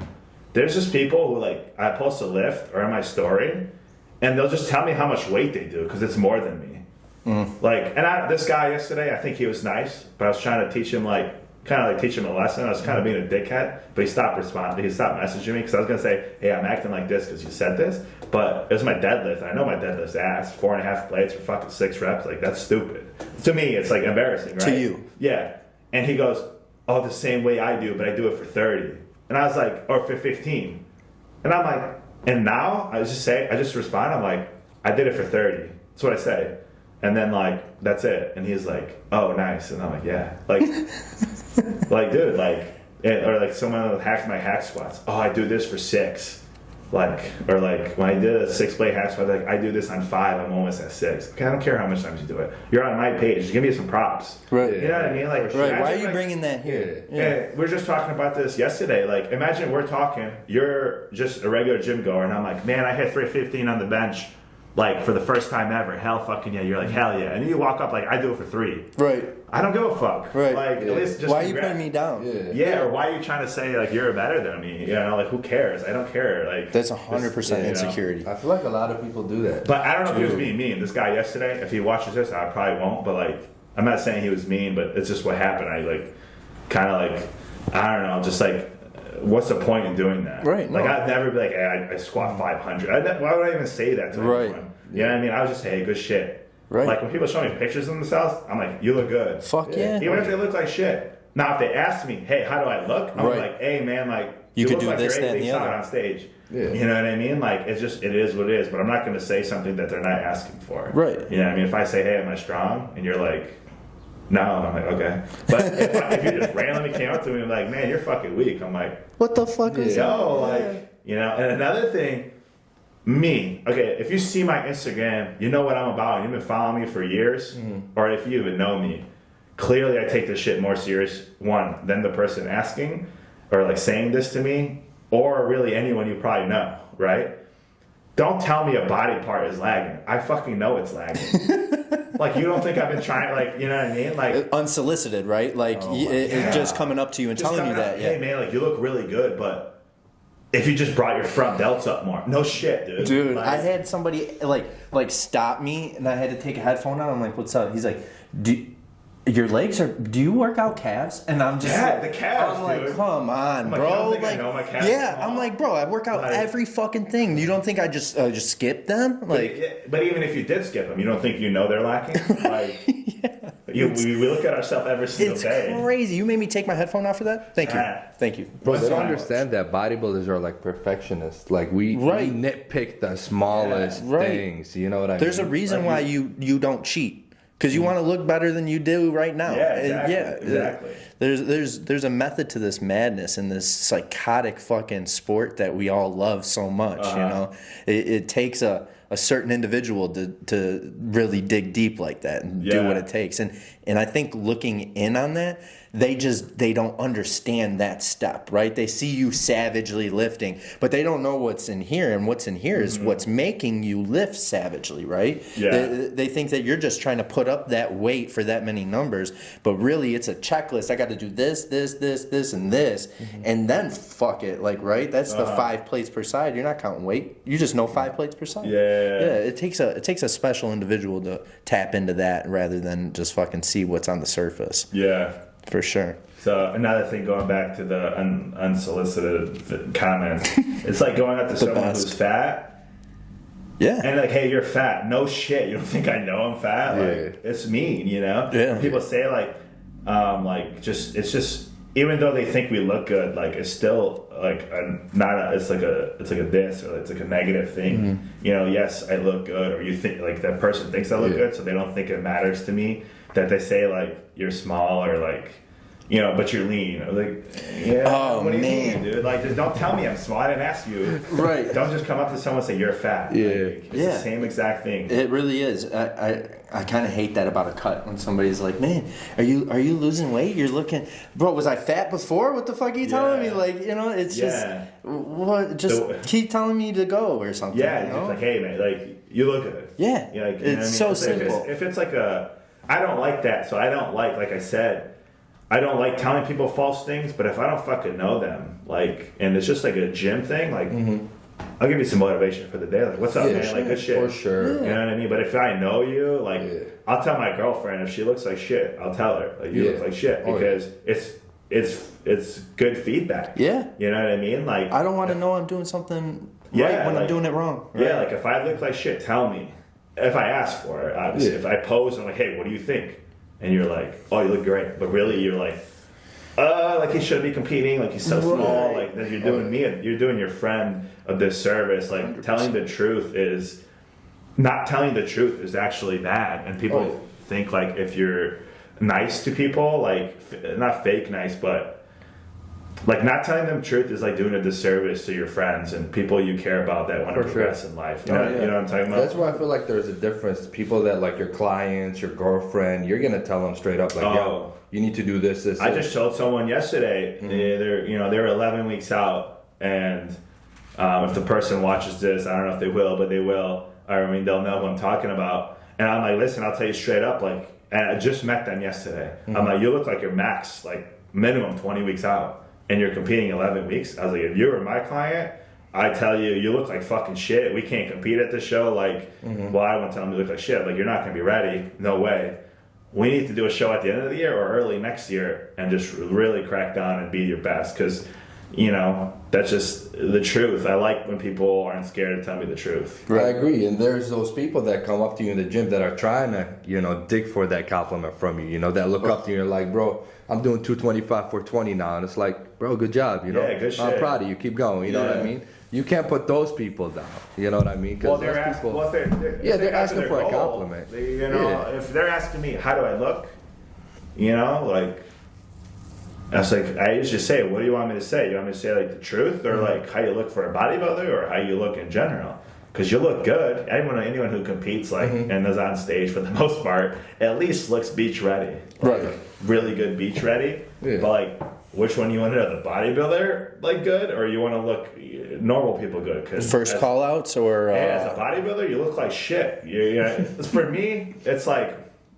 There's just people who I post a lift or in my story. And they'll just tell me how much weight they do because it's more than me. This guy yesterday, I think he was nice, but I was trying to teach him teach him a lesson. I was kind of being a dickhead, but he stopped responding. He stopped messaging me because I was gonna say, "Hey, I'm acting like this because you said this," but it was my deadlift. And I know my deadlift's ass. 4.5 plates for fucking 6 reps. That's stupid. To me, it's embarrassing, right? To you, yeah. And he goes, "Oh, the same way I do, but I do it for 30." And I was like, "Or for 15." And I'm like. And now I just respond. I'm like, I did it for 30. That's what I say. And then that's it. And he's like, oh, nice. And I'm like, yeah. Dude, or someone will hack my hack squats. Oh, I do this for 6. When I did a 6-plate hack squat, I do this on 5. I'm almost at 6. Okay, I don't care how much times you do it. You're on my page. Just give me some props. Right. You know what I mean? Right. Why are you bringing that here? Yeah. We were just talking about this yesterday. Imagine we're talking. You're just a regular gym goer, and I'm like, man, I hit 315 on the bench. For the first time ever. Hell fucking yeah. You're like, hell yeah. And then you walk up I do it for 3. Right. I don't give a fuck. Right. At least just why are you putting me down? Yeah, or why are you trying to say you're better than me? Who cares? I don't care. That's 100% insecurity. I feel like a lot of people do that. But I don't know if he was being mean. This guy yesterday, if he watches this, I probably won't, but I'm not saying he was mean, but it's just what happened. I I don't know, just what's the point in doing that? Right. No. I'd never be hey, I squat 500. Why would I even say that to anyone? You know what I mean? I would just say, hey, good shit. Right. When people show me pictures of themselves, I'm like, you look good. Fuck yeah. Even if they look like shit. Now, if they ask me, hey, how do I look? I'm like, hey, man, you could look do this, that, and the other on stage. Yeah. You know what I mean? It is what it is. But I'm not going to say something that they're not asking for. Right. You know what I mean? If I say, hey, am I strong? And you're like, no, I'm like, okay. But if you just randomly came up to me and like, man, you're fucking weak, I'm like, what the fuck is that? And another thing, if you see my Instagram, you know what I'm about. You've been following me for years, or if you even know me, clearly I take this shit more serious, one, than the person asking or saying this to me, or really anyone you probably know, right? don't tell me a body part is lagging. I fucking know it's lagging. Like, you don't think I've been trying, like, you know what I mean? Like, unsolicited, right? Like, it just coming up to you and just telling you that. Hey, man, like, you look really good, but if you just brought your front delts up more. No shit, dude. Dude, like, I had somebody, like stop me, and I had to take a headphone out. I'm like, what's up? He's like, do you work out calves? And I'm just the calves, I'm like, dude. come on, I'm like, bro. you don't think I know my calves yeah, small? I'm like, bro, I work out Like, every fucking thing. You don't think I just skip them? Like, but even if you did skip them, you don't think you know they're lacking? Like, we look at ourselves every single day. It's crazy. You made me take my headphone off for that? Thank you. Bro, they don't fine. understand that bodybuilders are like perfectionists. Like we nitpick the smallest things. You know what I mean? There's a reason why you don't cheat. Because you want to look better than you do right now. Yeah, exactly. There's a method to this madness and this psychotic fucking sport that we all love so much. You know, it takes a certain individual to really dig deep like that and do what it takes. And I think looking in on that, they don't understand that step, right? They see you savagely lifting, but they don't know what's in here, and what's in here is what's making you lift savagely, right? Yeah. They think that you're just trying to put up that weight for that many numbers, but really it's a checklist. I got to do this, and this, and then fuck it, like, right? That's the 5 plates per side. You're not counting weight. You just know 5 plates per side. Yeah. It takes a special individual to tap into that rather than just fucking see what's on the surface. Yeah. For sure. So another thing, going back to the unsolicited comments, it's like going up to someone who's fat. Yeah. And like, hey, you're fat. No shit. You don't think I know I'm fat? Like, it's mean, you know? Yeah. People say it's just, even though they think we look good, like, it's still like it's like a diss, or it's like a negative thing. You know, yes, I look good, or you think, like, that person thinks I look good, so they don't think it matters to me that they say, like, you're small, or like, you know, but you're lean. Or like, what do you mean, dude? Like, just don't tell me I'm small. I didn't ask you. Right. Don't just come up to someone and say you're fat. Yeah. Like, it's the same exact thing. It really is. I kind of hate that about a cut when somebody's like, "Man, are you losing weight? You're looking, bro. Was I fat before? What the fuck are you telling me? Like, you know, it's just what. Just keep telling me to go or something. Yeah, you know? just like, hey, man, like, you look good. Yeah, you know, like, it's so simple. If it's like I don't like that. So I don't like I said, I don't like telling people false things. But if I don't fucking know them, like, and it's just like a gym thing, like, I'll give you some motivation for the day. Like, what's up, man? Like, good shit. For sure. You know what I mean? But if I know you, like, I'll tell my girlfriend if she looks like shit. I'll tell her, like, you look like shit, because it's good feedback. Yeah. You know what I mean? Like, I don't want to know I'm doing something right when I'm doing it wrong. Right? Yeah, like, if I look like shit, tell me. If I ask for it, obviously. If I pose and I'm like, hey, what do you think? And you're like, oh, you look great. But really, you're like he shouldn't be competing. Like, he's so small. Like, then you're doing your friend a disservice. Like, 100%. Not telling the truth is actually bad. And people think, like, if you're nice to people, like, not fake nice, but like, not telling them the truth is like doing a disservice to your friends and people you care about that want to progress in life. You know what I'm talking about? That's why I feel like there's a difference. People that, like, your clients, your girlfriend, you're gonna tell them straight up, like, yo, you need to do this. I just told someone yesterday, they're 11 weeks out, and if the person watches this, I don't know if they will, but they will. I mean, they'll know what I'm talking about. And I'm like, listen, I'll tell you straight up, like, and I just met them yesterday. I'm like, you look like you're max, like, minimum 20 weeks out. And you're competing 11 weeks. I was like, if you were my client, I tell you, you look like fucking shit. We can't compete at the show. Like, well, I won't tell them you look like shit. Like, you're not going to be ready. No way. We need to do a show at the end of the year or early next year and just really crack down and be your best. Because, you know, that's just the truth. I like when people aren't scared to tell me the truth. I agree. And there's those people that come up to you in the gym that are trying to, you know, dig for that compliment from you. You know, that look up to you and you're like, bro, I'm doing 225 for 20 now. And it's like, bro, good job. You know, good shit. I'm proud of you. Keep going. You know what I mean? You can't put those people down. You know what I mean? Well, they're asking for a compliment. If they're asking me, how do I look? You know, like, I was like, I used to say, what do you want me to say? You want me to say, like, the truth, or like how you look for a bodybuilder, or how you look in general? Because you look good. Anyone who competes, like, and is on stage for the most part, at least looks beach ready. Like, really good beach ready. Yeah. But, like, which one you want to know, the bodybuilder like good, or you want to look normal people good? Cause First call outs or as a bodybuilder, you look like shit. For me, it's like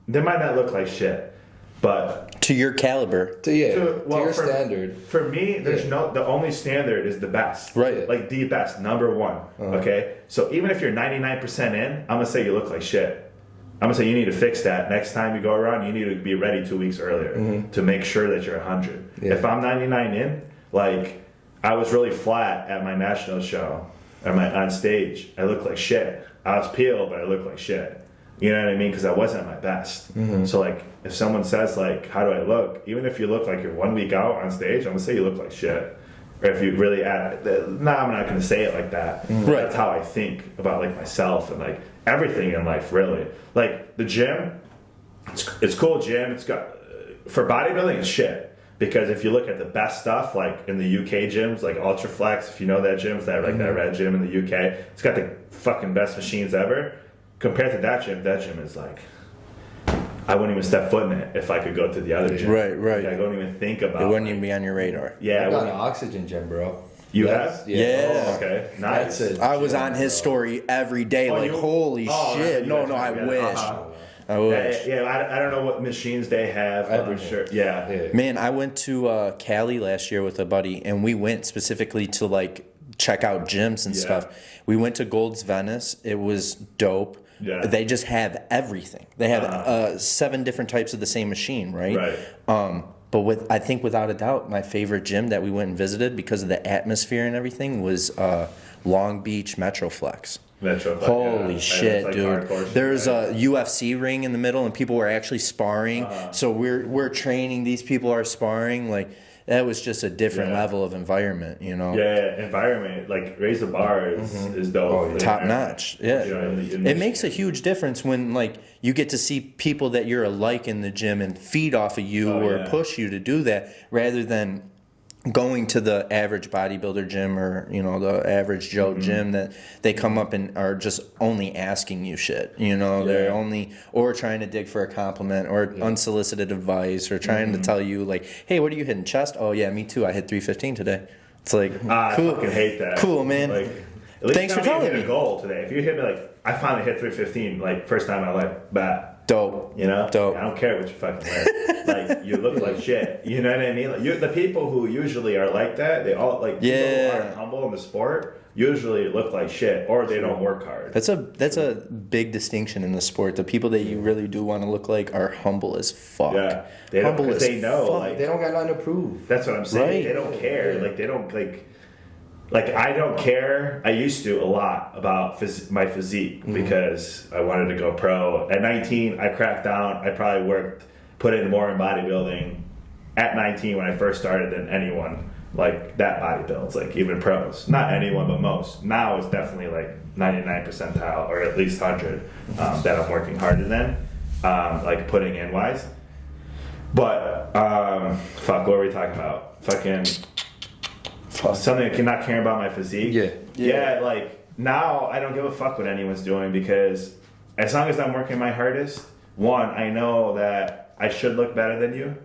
they might not look like shit, but to your caliber. To your standard. For me, there's the only standard is the best. Right. Like the best, number one. Okay? So even if you're 99% in, I'm going to say you look like shit. I'm going to say you need to fix that. Next time you go around, you need to be ready 2 weeks earlier to make sure that you're 100. Yeah. If I'm 99 in, like, I was really flat at my national show, on stage. I looked like shit. I was peeled, but I looked like shit. You know what I mean? Because I wasn't at my best. So, like, if someone says, like, how do I look? Even if you look like you're 1 week out on stage, I'm going to say you look like shit. Or if you really I'm not going to say it like that. Right. That's how I think about, like, myself and, like, everything in life, really. Like, the gym, it's cool gym. It's got, for bodybuilding, it's shit. Because if you look at the best stuff, like in the UK gyms, like Ultraflex, if you know that gym, it's that red gym in the UK, it's got the fucking best machines ever. Compared to that gym is like, I wouldn't even step foot in it if I could go to the other gym. Right. Like, I don't even think about It wouldn't even be on your radar. Yeah. I got an oxygen gym, bro. You have? Yeah. Oh, okay. Nice. That's it. I was on his story every day, holy shit. you No, guys I together. wish. I wish. Yeah, I don't know what machines they have, but I'm sure. Yeah. Man, I went to Cali last year with a buddy, and we went specifically to like check out gyms and stuff. We went to Gold's Venice. It was dope. Yeah. They just have everything. They have 7 different types of the same machine, right? But I think without a doubt, my favorite gym that we went and visited because of the atmosphere and everything was Long Beach Metroflex. Holy shit, like dude! There's a UFC ring in the middle, and people were actually sparring. So we're training. These people are sparring. Like that was just a different level of environment, you know. Yeah, environment, like raise the bar is dope. Top notch. Yeah, You know, it makes a huge difference when like you get to see people that you're alike in the gym and feed off of you or push you to do that, rather than going to the average bodybuilder gym or the average Joe gym that they come up and are just only asking you shit. They're only or trying to dig for a compliment or unsolicited advice or trying to tell you like, hey, what are you hitting, chest? Oh yeah, me too. I hit 315 today. It's like cool. I fucking hate that. Cool, man. Like, at least Thanks for telling me. me. A goal today. If you hit me like I finally hit 315, like first time in my life, bat. Dope. Dope. I don't care what you fucking wear. Like you look like shit. You know what I mean? Like the people who usually are like that, they all like people who aren't humble in the sport usually look like shit or they don't work hard. That's a big distinction in the sport. The people that you really do want to look like are humble as fuck. Yeah, they don't humble because they know fuck. like They don't got nothing to prove. that's what I'm saying. Right. They don't care. Like they don't like I don't care. I used to a lot about my physique because I wanted to go pro. At 19, I cracked down. I probably put in more in bodybuilding at 19 when I first started than anyone like that bodybuilds, like even pros. Not anyone, but most. Now it's definitely like 99 percentile or at least 100 that I'm working harder than, like putting in wise. But fuck, what were we talking about? Fucking. Something like not caring about my physique. Yeah. Like now I don't give a fuck what anyone's doing because as long as I'm working my hardest, one, I know that I should look better than you.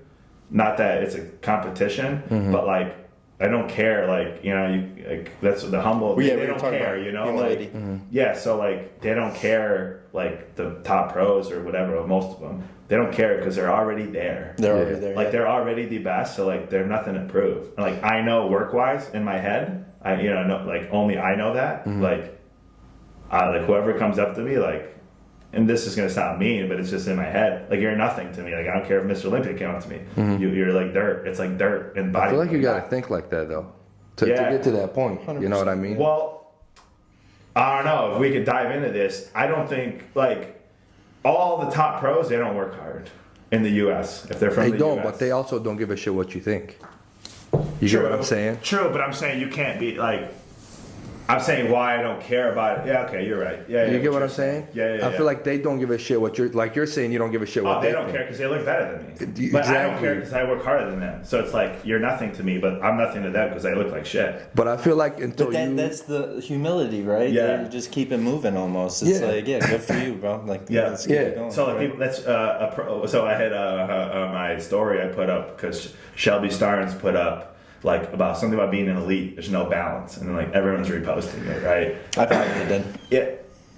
Not that it's a competition, but like I don't care. Like that's the humble. They don't care. humility. So like they don't care. Like the top pros or whatever, most of them. They don't care because they're already there. They're already there. Like they're already the best, so like they're nothing to prove. And, like I know work-wise in my head, I know, like only I know that. Like whoever comes up to me, like, and this is gonna sound mean, but it's just in my head. Like you're nothing to me. Like I don't care if Mr. Olympia came up to me. You're like dirt. It's like dirt and body. I feel like you gotta think like that though, to get to that point. 100%. You know what I mean? Well, I don't know if we could dive into this. I don't think like. All the top pros, they don't work hard in the U.S. if they're from the U.S. They don't, but they also don't give a shit what you think. You get what I'm saying? True, but I'm saying you can't be like. I'm saying why I don't care about it. Yeah, okay, you're right. Yeah, You get what I'm saying? Yeah. I feel like they don't give a shit what you're saying. You don't give a shit what they don't care because they look better than me. But I don't Exactly. care because I work harder than them. So it's like you're nothing to me, but I'm nothing to them because I look like shit. But I feel like until But that's the humility, right? Yeah. You just keep it moving almost. It's Yeah. like, yeah, good for you, bro. Like, Yeah. let's keep it going. So like people, that's so I had my story I put up because Shelby Starnes put up like about something about being an elite. There's no balance, and then like everyone's reposting it, right? I probably did. Yeah,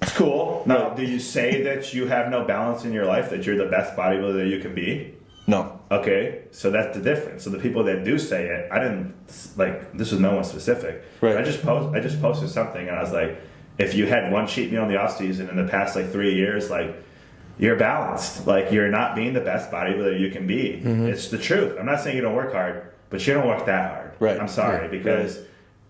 it's cool. Now, do you say that you have no balance in your life? That you're the best bodybuilder that you can be? No. Okay, so that's the difference. So the people that do say it, I didn't like. This was no one specific. Right. I just posted something, and I was like, if you had one cheat meal in the off season in the past like 3 years, like you're balanced. Like you're not being the best bodybuilder you can be. It's the truth. I'm not saying you don't work hard, but you don't work that hard. Right. I'm sorry because.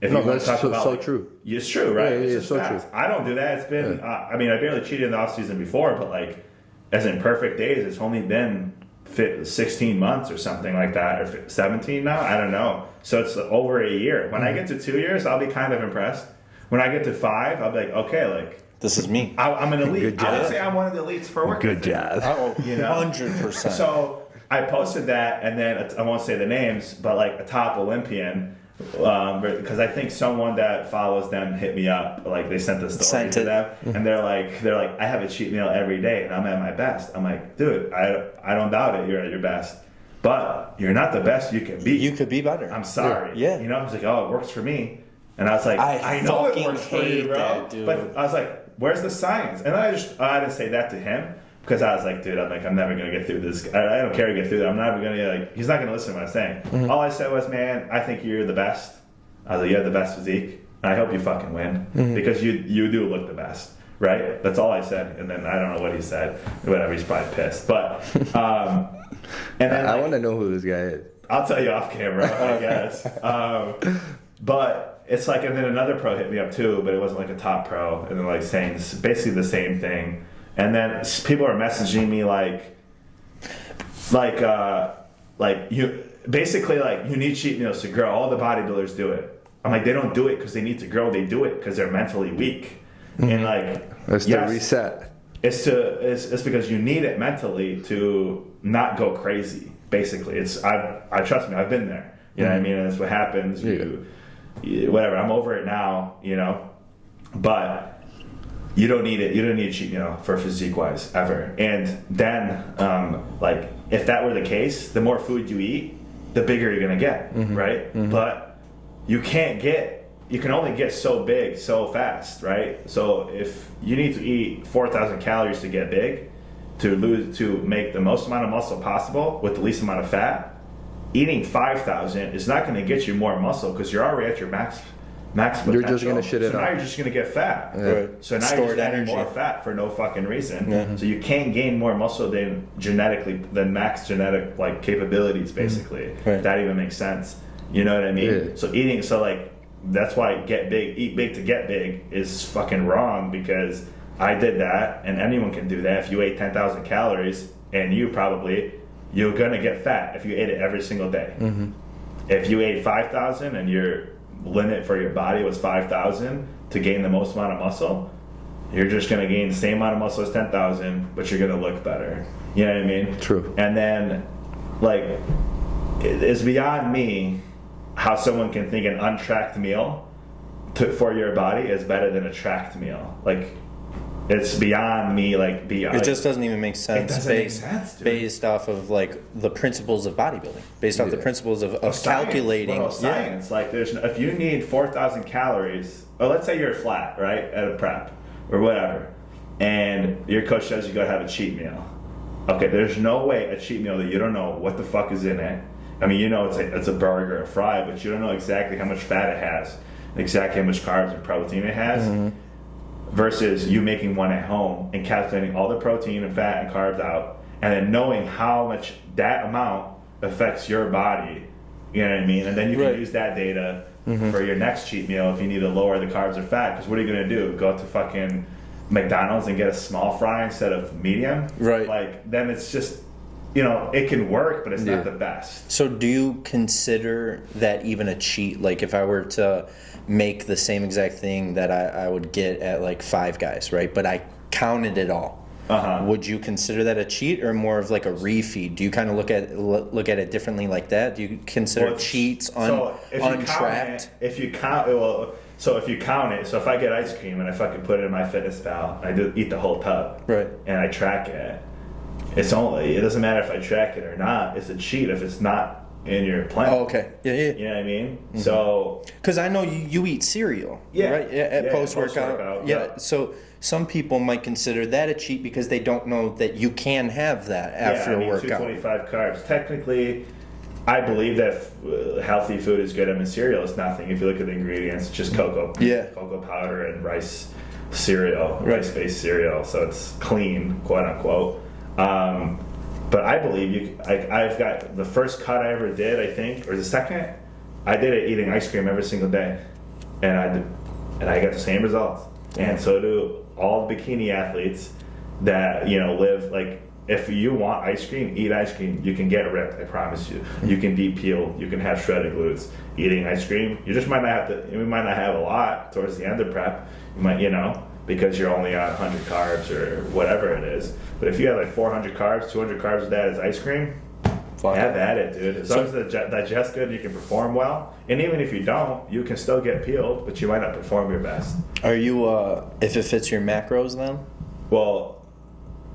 If No, you want to that's talk about, so like, true. It's true, right? Yeah, It's yeah, just so facts. true. I don't do that. It's been, I mean, I barely cheated in the off season before, but like, as in perfect days, it's only been 16 months or something like that, or 17 now. I don't know. So it's over a year. When I get to 2 years, I'll be kind of impressed. When I get to 5, I'll be like, okay, like This is me. I'm an elite. Good job. I would say I'm one of the elites for work. Good job. Oh, You know? 100%. So I posted that, and then I won't say the names, but like a top Olympian, because I think someone that follows them hit me up, like they sent the story Sent to it. them, and they're like, I have a cheat meal every day, and I'm at my best. I'm like, dude, I don't doubt it. You're at your best, but you're not the best you can be. You could be better. I'm sorry. Yeah. You know, I was like, oh, it works for me, and I was like, I know it fucking works for you, hate bro. that, dude. But I was like, where's the science? And I didn't say that to him. Because I was like, dude, I'm never gonna get through this. I don't care to get through that. I'm never gonna he's not gonna listen to what I'm saying. All I said was, man, I think you're the best. I was like, you have the best physique, and I hope you fucking win because you do look the best, right? That's all I said. And then I don't know what he said. Whatever, he's probably pissed. But and then I want to know who this guy is. I'll tell you off camera, I guess. But it's like, and then another pro hit me up too, but it wasn't like a top pro, and then like saying basically the same thing. And then people are messaging me like you basically like you need cheat meals to grow. All the bodybuilders do it. I'm like, they don't do it because they need to grow. They do it because they're mentally weak. And like, It's yes, the reset. it's because you need it mentally to not go crazy. Basically, I trust me. I've been there. You know what I mean? And that's what happens. You whatever. I'm over it now. You know, but. You don't need it. You don't need a cheat meal for physique wise ever. And then, like, if that were the case, the more food you eat, the bigger you're gonna get, right? But you can only get so big so fast, right? So if you need to eat 4,000 calories to get big, to make the most amount of muscle possible with the least amount of fat, eating 5,000 is not going to get you more muscle because you're already at your max potential. You're just gonna shit it So now out. you're just gonna get fat. Right. So now Stored you're just adding energy. more fat for no fucking reason. So you can't gain more muscle than max genetic like capabilities, basically. Right. If that even makes sense. You know what I mean? Yeah. So like that's why eat big to get big is fucking wrong because I did that and anyone can do that. If you ate 10,000 calories and you're gonna get fat if you ate it every single day. If you ate 5,000 and your limit for your body was 5,000 to gain the most amount of muscle, you're just going to gain the same amount of muscle as 10,000, but you're going to look better. You know what I mean? True. And then, like, it's beyond me how someone can think an untracked meal for your body is better than a tracked meal. Like, it's beyond me, like, It just doesn't even make sense. It doesn't make sense, dude. Based off of like the principles of bodybuilding, based off the principles of calculating. Science. Like, if you need 4,000 calories, or let's say you're flat, right, at a prep or whatever, and your coach says you gotta have a cheat meal. Okay, there's no way a cheat meal that you don't know what the fuck is in it. I mean, you know it's a burger or a fry, but you don't know exactly how much fat it has, exactly how much carbs and protein it has. Versus you making one at home and calculating all the protein and fat and carbs out, and then knowing how much that amount affects your body. You know what I mean? And then you can use that data for your next cheat meal if you need to lower the carbs or fat. Because what are you gonna do? Go to fucking McDonald's and get a small fry instead of medium? Right. Like then it's just it can work, but it's not the best. So do you consider that even a cheat? Like if I were to make the same exact thing that I would get at like Five Guys, right? But I counted it all. Would you consider that a cheat or more of like a refeed? Do you kind of look at it differently like that? Do you consider cheats untracked? If you count it, so if I get ice cream and I fucking put it in my fitness pal, I do eat the whole tub, right? And I track it. It doesn't matter if I track it or not. It's a cheat if it's not in your plan. Oh, okay. Yeah. You know what I mean? Mm-hmm. So, because I know you eat cereal, right? At post-workout. Yeah. So some people might consider that a cheat because they don't know that you can have that after a workout. 225 carbs. Technically, I believe that healthy food is good. I mean, cereal is nothing. If you look at the ingredients, it's just cocoa powder and rice-based cereal. So it's clean, quote unquote. But I believe I've got the first cut I ever did, I think, or the second, I did it eating ice cream every single day, and I got the same results. And so do all bikini athletes that live like. If you want ice cream, eat ice cream. You can get ripped, I promise you. You can be peeled. You can have shredded glutes. Eating ice cream, you just might not have to. You might not have a lot towards the end of prep. You might, because you're only on 100 carbs or whatever it is. But if you have like 400 carbs, 200 carbs of that is ice cream, have at it, dude. As long as it digests good, you can perform well. And even if you don't, you can still get peeled, but you might not perform your best. Are you, if it fits your macros then? Well,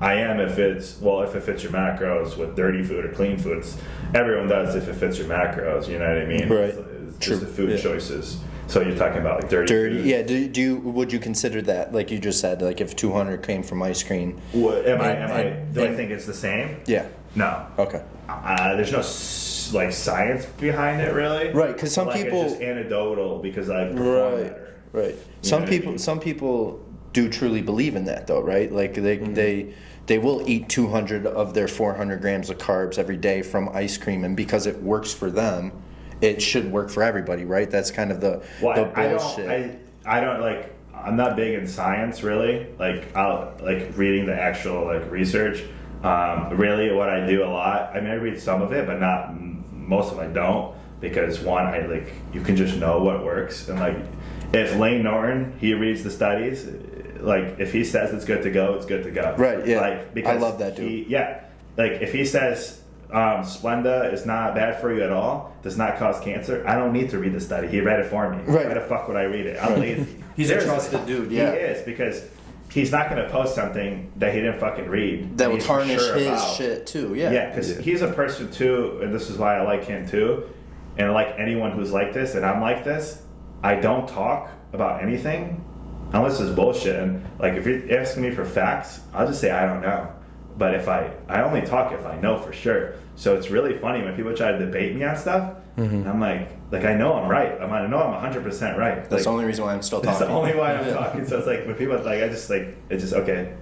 I am if it fits your macros with dirty food or clean foods. Everyone does if it fits your macros, you know what I mean? Right. It's just the food choices. So you're talking about like dirty food. Yeah. Would you consider that, like you just said, like if 200 came from ice cream? Do I think it's the same? Yeah. No. Okay. There's no science behind it, really. Right, because some people it's just anecdotal because I perform better. Right. Some people do truly believe in that, though, right? Like they will eat 200 of their 400 grams of carbs every day from ice cream, and because it works for them, it should work for everybody, right? That's kind of the bullshit. I don't like. I'm not big in science, really. Like I'll reading the actual research. Really, what I do a lot. I mean, I read some of it, but not most of it. I don't, because one, you can just know what works, and if Lane Norton, he reads the studies. If he says it's good to go, it's good to go. Right. Yeah. Because I love that dude. If he says Splenda is not bad for you at all, does not cause cancer, I don't need to read the study. He read it for me. Right. Why the fuck would I read it? I'm lazy. He's a trusted dude. Yeah. He is, because he's not going to post something that he didn't fucking read. That will tarnish his shit too. Yeah. Yeah, because he's a person too, and this is why I like him too, and like anyone who's like this, and I'm like this. I don't talk about anything unless it's bullshit. And if you're asking me for facts, I'll just say I don't know. But if I only talk if I know for sure. So it's really funny when people try to debate me on stuff. Mm-hmm. I'm like I know I'm right. I know I'm 100% right. That's the only reason why I'm still talking. That's the only why I'm talking. So it's when people it's just okay,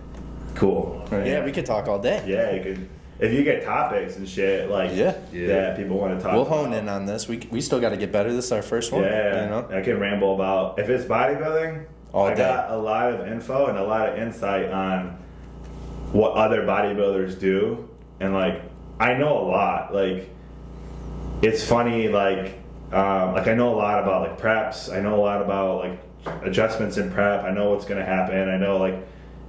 cool. Right. Yeah, we could talk all day. Yeah, you could. If you get topics and shit that people want to talk about. We'll hone in on this. We still got to get better. This is our first one. Yeah, I can ramble about, if it's bodybuilding, I got a lot of info and a lot of insight on what other bodybuilders do. And I know a lot. It's funny, I know a lot about preps. I know a lot about adjustments in prep. I know what's going to happen. I know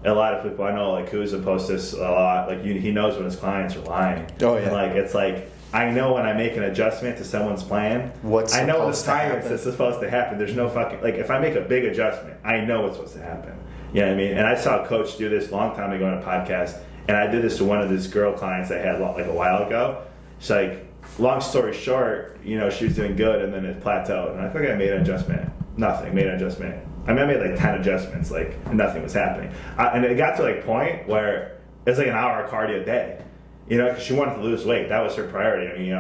a lot of people I know, Husam posts this a lot. He knows when his clients are lying. Oh yeah. And I know when I make an adjustment to someone's plan. I know the science that's supposed to happen. There's no fucking if I make a big adjustment, I know what's supposed to happen. You know what I mean? And I saw a coach do this a long time ago on a podcast, and I did this to one of these girl clients I had a while ago. She's long story short, she was doing good, and then it plateaued. And I think I made an adjustment. Nothing. Made an adjustment. I made 10 adjustments, and nothing was happening. And it got to a point where it was an hour of cardio a day, because she wanted to lose weight. That was her priority.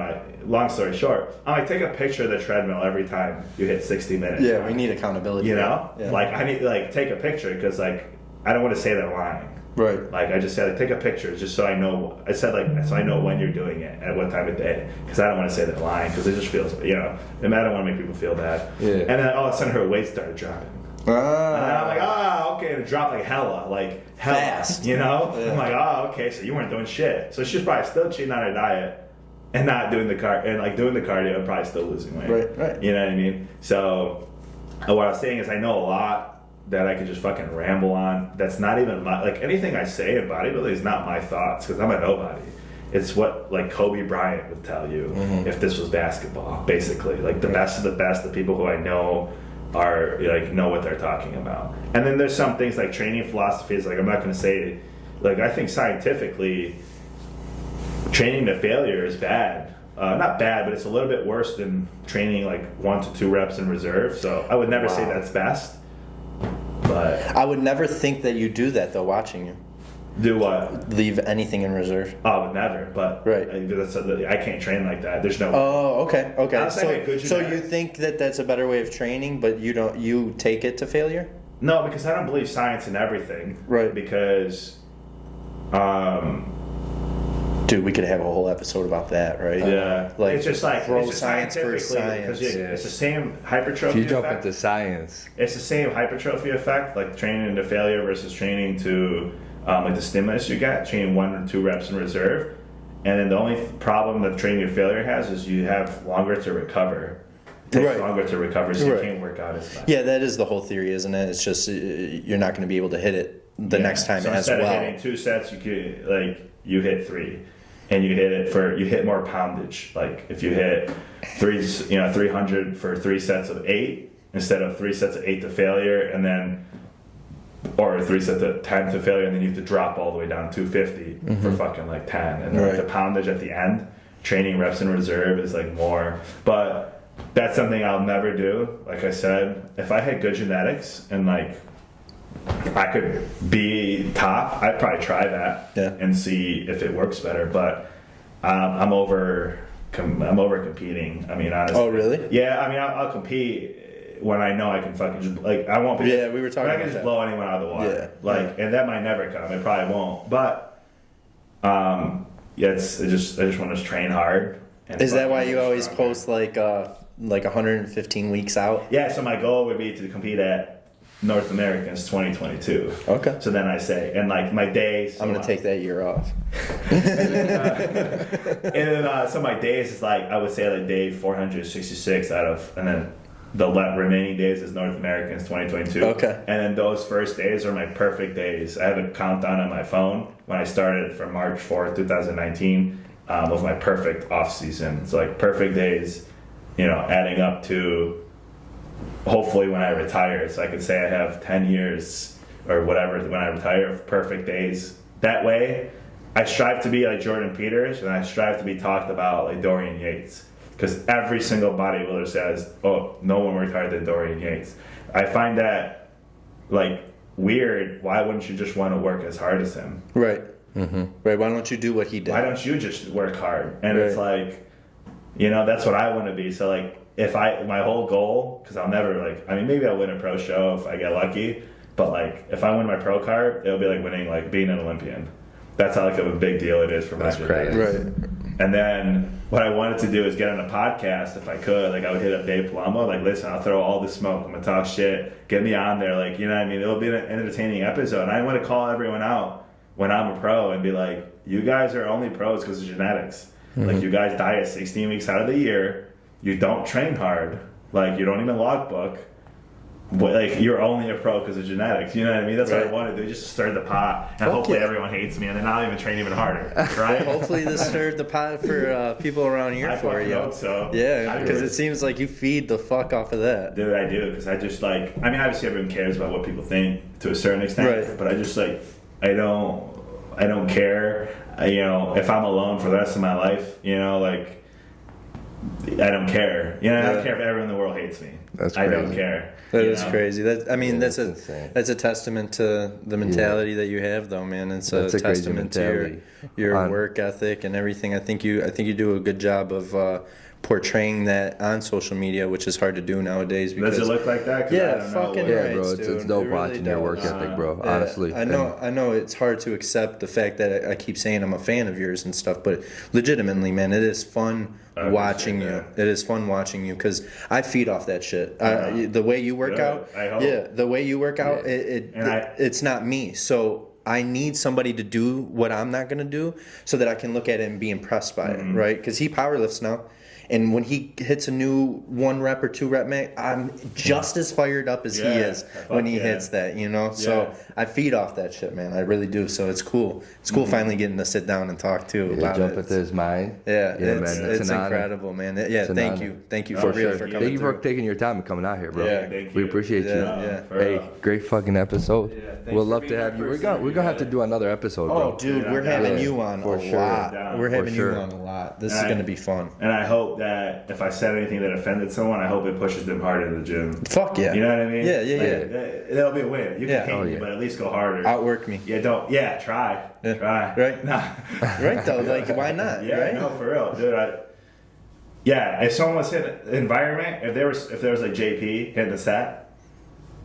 Long story short, I'm take a picture of the treadmill every time you hit 60 minutes. Yeah, we need accountability. Yeah. I need to take a picture because I don't want to say they're lying. Right. I just said take a picture just so I know. I said so I know when you're doing it at what time of day, because I don't want to say they're lying, because it just feels I don't want to make people feel bad. Yeah. And then all of a sudden her weight started dropping. And I'm like, okay, and it dropped like hella. Fast. You know? Yeah. I'm like, okay, so you weren't doing shit. So she's probably still cheating on her diet and not doing the doing the cardio and probably still losing weight. Right. You know what I mean? So what I was saying is I know a lot that I could just fucking ramble on. That's not even my, anything I say in bodybuilding is not my thoughts because I'm a nobody. It's what Kobe Bryant would tell you if this was basketball, basically. The best of the best, the people who I know are know what they're talking about. And then there's some things like training philosophies. I'm not going to say, I think scientifically, training to failure is bad. Not bad, but it's a little bit worse than training 1 to 2 reps in reserve. So I would never say that's best. But I would never think that you do that though. Watching you do what? Leave anything in reserve. I would never. But right, I can't train like that. There's no. Oh, okay. So you think that that's a better way of training, but you don't. You take it to failure? No, because I don't believe science in everything. Right. Because, dude, we could have a whole episode about that, right? Yeah. It's just science for science. It's the same hypertrophy If you jump effect. into science, It's the same hypertrophy effect, training to failure versus training to the stimulus you get, training 1 or 2 reps in reserve. And then the only problem that training to failure has is you have longer to recover. It takes longer to recover, so you can't work out as much. Yeah, that is the whole theory, isn't it? It's just you're not going to be able to hit it the next time so as instead well. Of hitting 2 sets, you could you hit 3. And you hit more poundage. If you hit 300 for 3 sets of 8 instead of 3 sets of 8 to failure, and then or 3 sets of 10 to failure, and then you have to drop all the way down 250 for fucking 10, and then the poundage at the end. Training reps in reserve is more, but that's something I'll never do. Like I said, if I had good genetics and I could be top, I'd probably try that and see if it works better. But I'm over competing. I mean, honestly. Oh, really? Yeah. I mean, I'll compete when I know I can fucking just I won't be. Yeah, we were talking. I about can just that. blow anyone out of the water. Yeah. And that might never come. It probably won't. But I just want to train hard. Is that why you always post 115 weeks out? Yeah. So my goal would be to compete at North Americans 2022. Okay. So then I say, and my days. I'm gonna take that year off. And then so my days is I would say day 466 out of, and then the remaining days is North Americans 2022. Okay. And then those first days are my perfect days. I have a countdown on my phone when I started from March 4th, 2019, was my perfect off season. So perfect days, adding up to. Hopefully when I retire, so I could say I have 10 years or whatever when I retire of perfect days. That way, I strive to be like Jordan Peters, and I strive to be talked about like Dorian Yates. Because every single bodybuilder says, oh, no one retired than Dorian Yates. I find that weird. Why wouldn't you just want to work as hard as him? Right. Mm-hmm. Right. Why don't you do what he did? Why don't you just work hard? And it's that's what I want to be. So if my whole goal, because I'll never maybe I'll win a pro show if I get lucky, but if I win my pro card, it'll be winning being an Olympian. That's how of a big deal it is for my genetics. Right. And then what I wanted to do is get on a podcast if I could. I would hit up Dave Palumbo, listen, I'll throw all the smoke. I'm gonna talk shit. Get me on there, you know what I mean? It'll be an entertaining episode. And I want to call everyone out when I'm a pro and be you guys are only pros because of genetics. Mm-hmm. You guys diet 16 weeks out of the year. You don't train hard. You don't even logbook. But you're only a pro because of genetics. You know what I mean? That's what I want to do. Just stir the pot, and hopefully everyone hates me, and then I'll even train even harder. Right? Hopefully this stirred the pot for people around here for you. I hope so. Yeah, because it seems like you feed the fuck off of that. Dude, I do, because I just obviously everyone cares about what people think to a certain extent, right. But I just I don't care. If I'm alone for the rest of my life, I don't care. I don't care if everyone in the world hates me. That's crazy. I don't care. That is crazy. That's insane. a testament to the mentality that you have, though, man. It's a testament to your work ethic and everything. I think you do a good job of portraying that on social media, which is hard to do nowadays. Because, Does it look like that? 'Cause I Yeah, don't know fucking what- Yeah, right, bro, dude. it's dope It really watching your work does. ethic, bro. Yeah, Honestly, I know it's hard to accept the fact that I keep saying I'm a fan of yours and stuff, but legitimately, man, it is fun I watching you. appreciate It is fun watching you because I feed off that shit. The way you work Good. out, I hope. yeah, the way you work out, And it's not me. So I need somebody to do what I'm not gonna do, so that I can look at it and be impressed by it, right? Because he powerlifts now. And when he hits a new 1 rep or 2 rep max, I'm just as fired up as he Yeah, is when he fuck hits that, you know? So Yeah. I feed off that shit, man. I really do. So it's cool. It's cool finally getting to sit down and talk too yeah, about jump it. into his mind. Yeah, man, it's an honor. incredible, man. Yeah, It's an thank honor. you. Thank you No, for for real sure. for coming Thank you for through. taking your time and coming out here, bro. Yeah, thank We you. appreciate you. Yeah. for Hey, real. great fucking episode. thanks We'll for love being to our have you. first We're gonna have to do another episode, Oh, bro. dude, Yeah, we're yeah. having you on For a sure. lot. Down. We're For having sure. you on a lot. This is And going to be fun. And I hope that if I said anything that offended someone, I hope it pushes them harder in the gym. Fuck yeah. You know what I mean? Yeah, yeah, yeah. Like, that'll be a win. You can Yeah. hate Oh, me, yeah. but at least go harder. Outwork me. Yeah, try. Yeah. Try. Right. Nah. Right, though. Like, why not? Yeah, right? no, for real, dude. If someone was hitting the environment, if there was like JP hitting the set,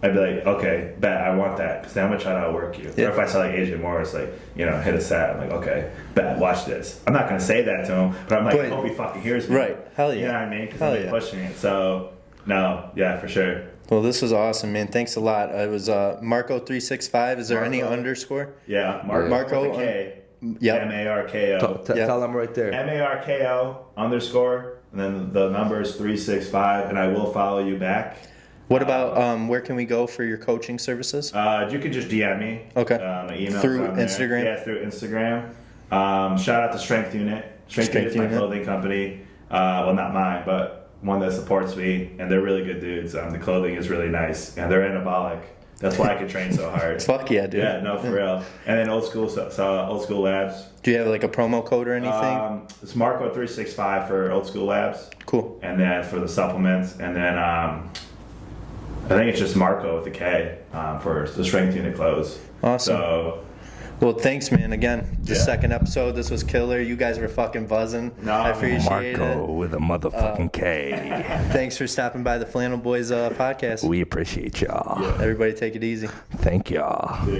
I'd be like, okay, bet I want that because then I'm gonna try to outwork you. Yeah. Or if I saw like Adrian Morris, like hit a set, I'm like, okay, bet watch this. I'm not gonna say that to him, but I'm like, But- hope he fucking hears me. Right. Hell yeah. You know what I mean? Because Hell I'm yeah. pushing it. So no, yeah, for sure. Well, this was awesome, man. Thanks a lot. It was MarKo365. Is there any MarKo. underscore? Yeah, Marco with a K. Yep. MarKo. Yeah. Tell them right there. MarKo _ and then the number is 365, and I will follow you back. What about where can we go for your coaching services? You can just DM me. Okay. My email's Through on there. Instagram? Yeah, through Instagram. Shout out to Strength Unit. Strength Unit is my Unit. clothing company. Well, not mine, but one that supports me, and they're really good dudes. The clothing is really nice, and they're anabolic. That's why I can train so hard. Fuck yeah, dude. Yeah, no, for real. And then old school labs. Do you have like a promo code or anything? It's MarKo365 for old school labs, Cool. and then for the supplements, and then I think it's just MarKo with a K for the Strength Unit clothes. Awesome. So Well, thanks, man. Again, the Yeah. second episode. This was killer. You guys were fucking buzzing. No, I appreciate MarKo it. with a motherfucking K. Thanks for stopping by the Flannel Boys podcast. We appreciate y'all. Everybody take it easy. Thank y'all.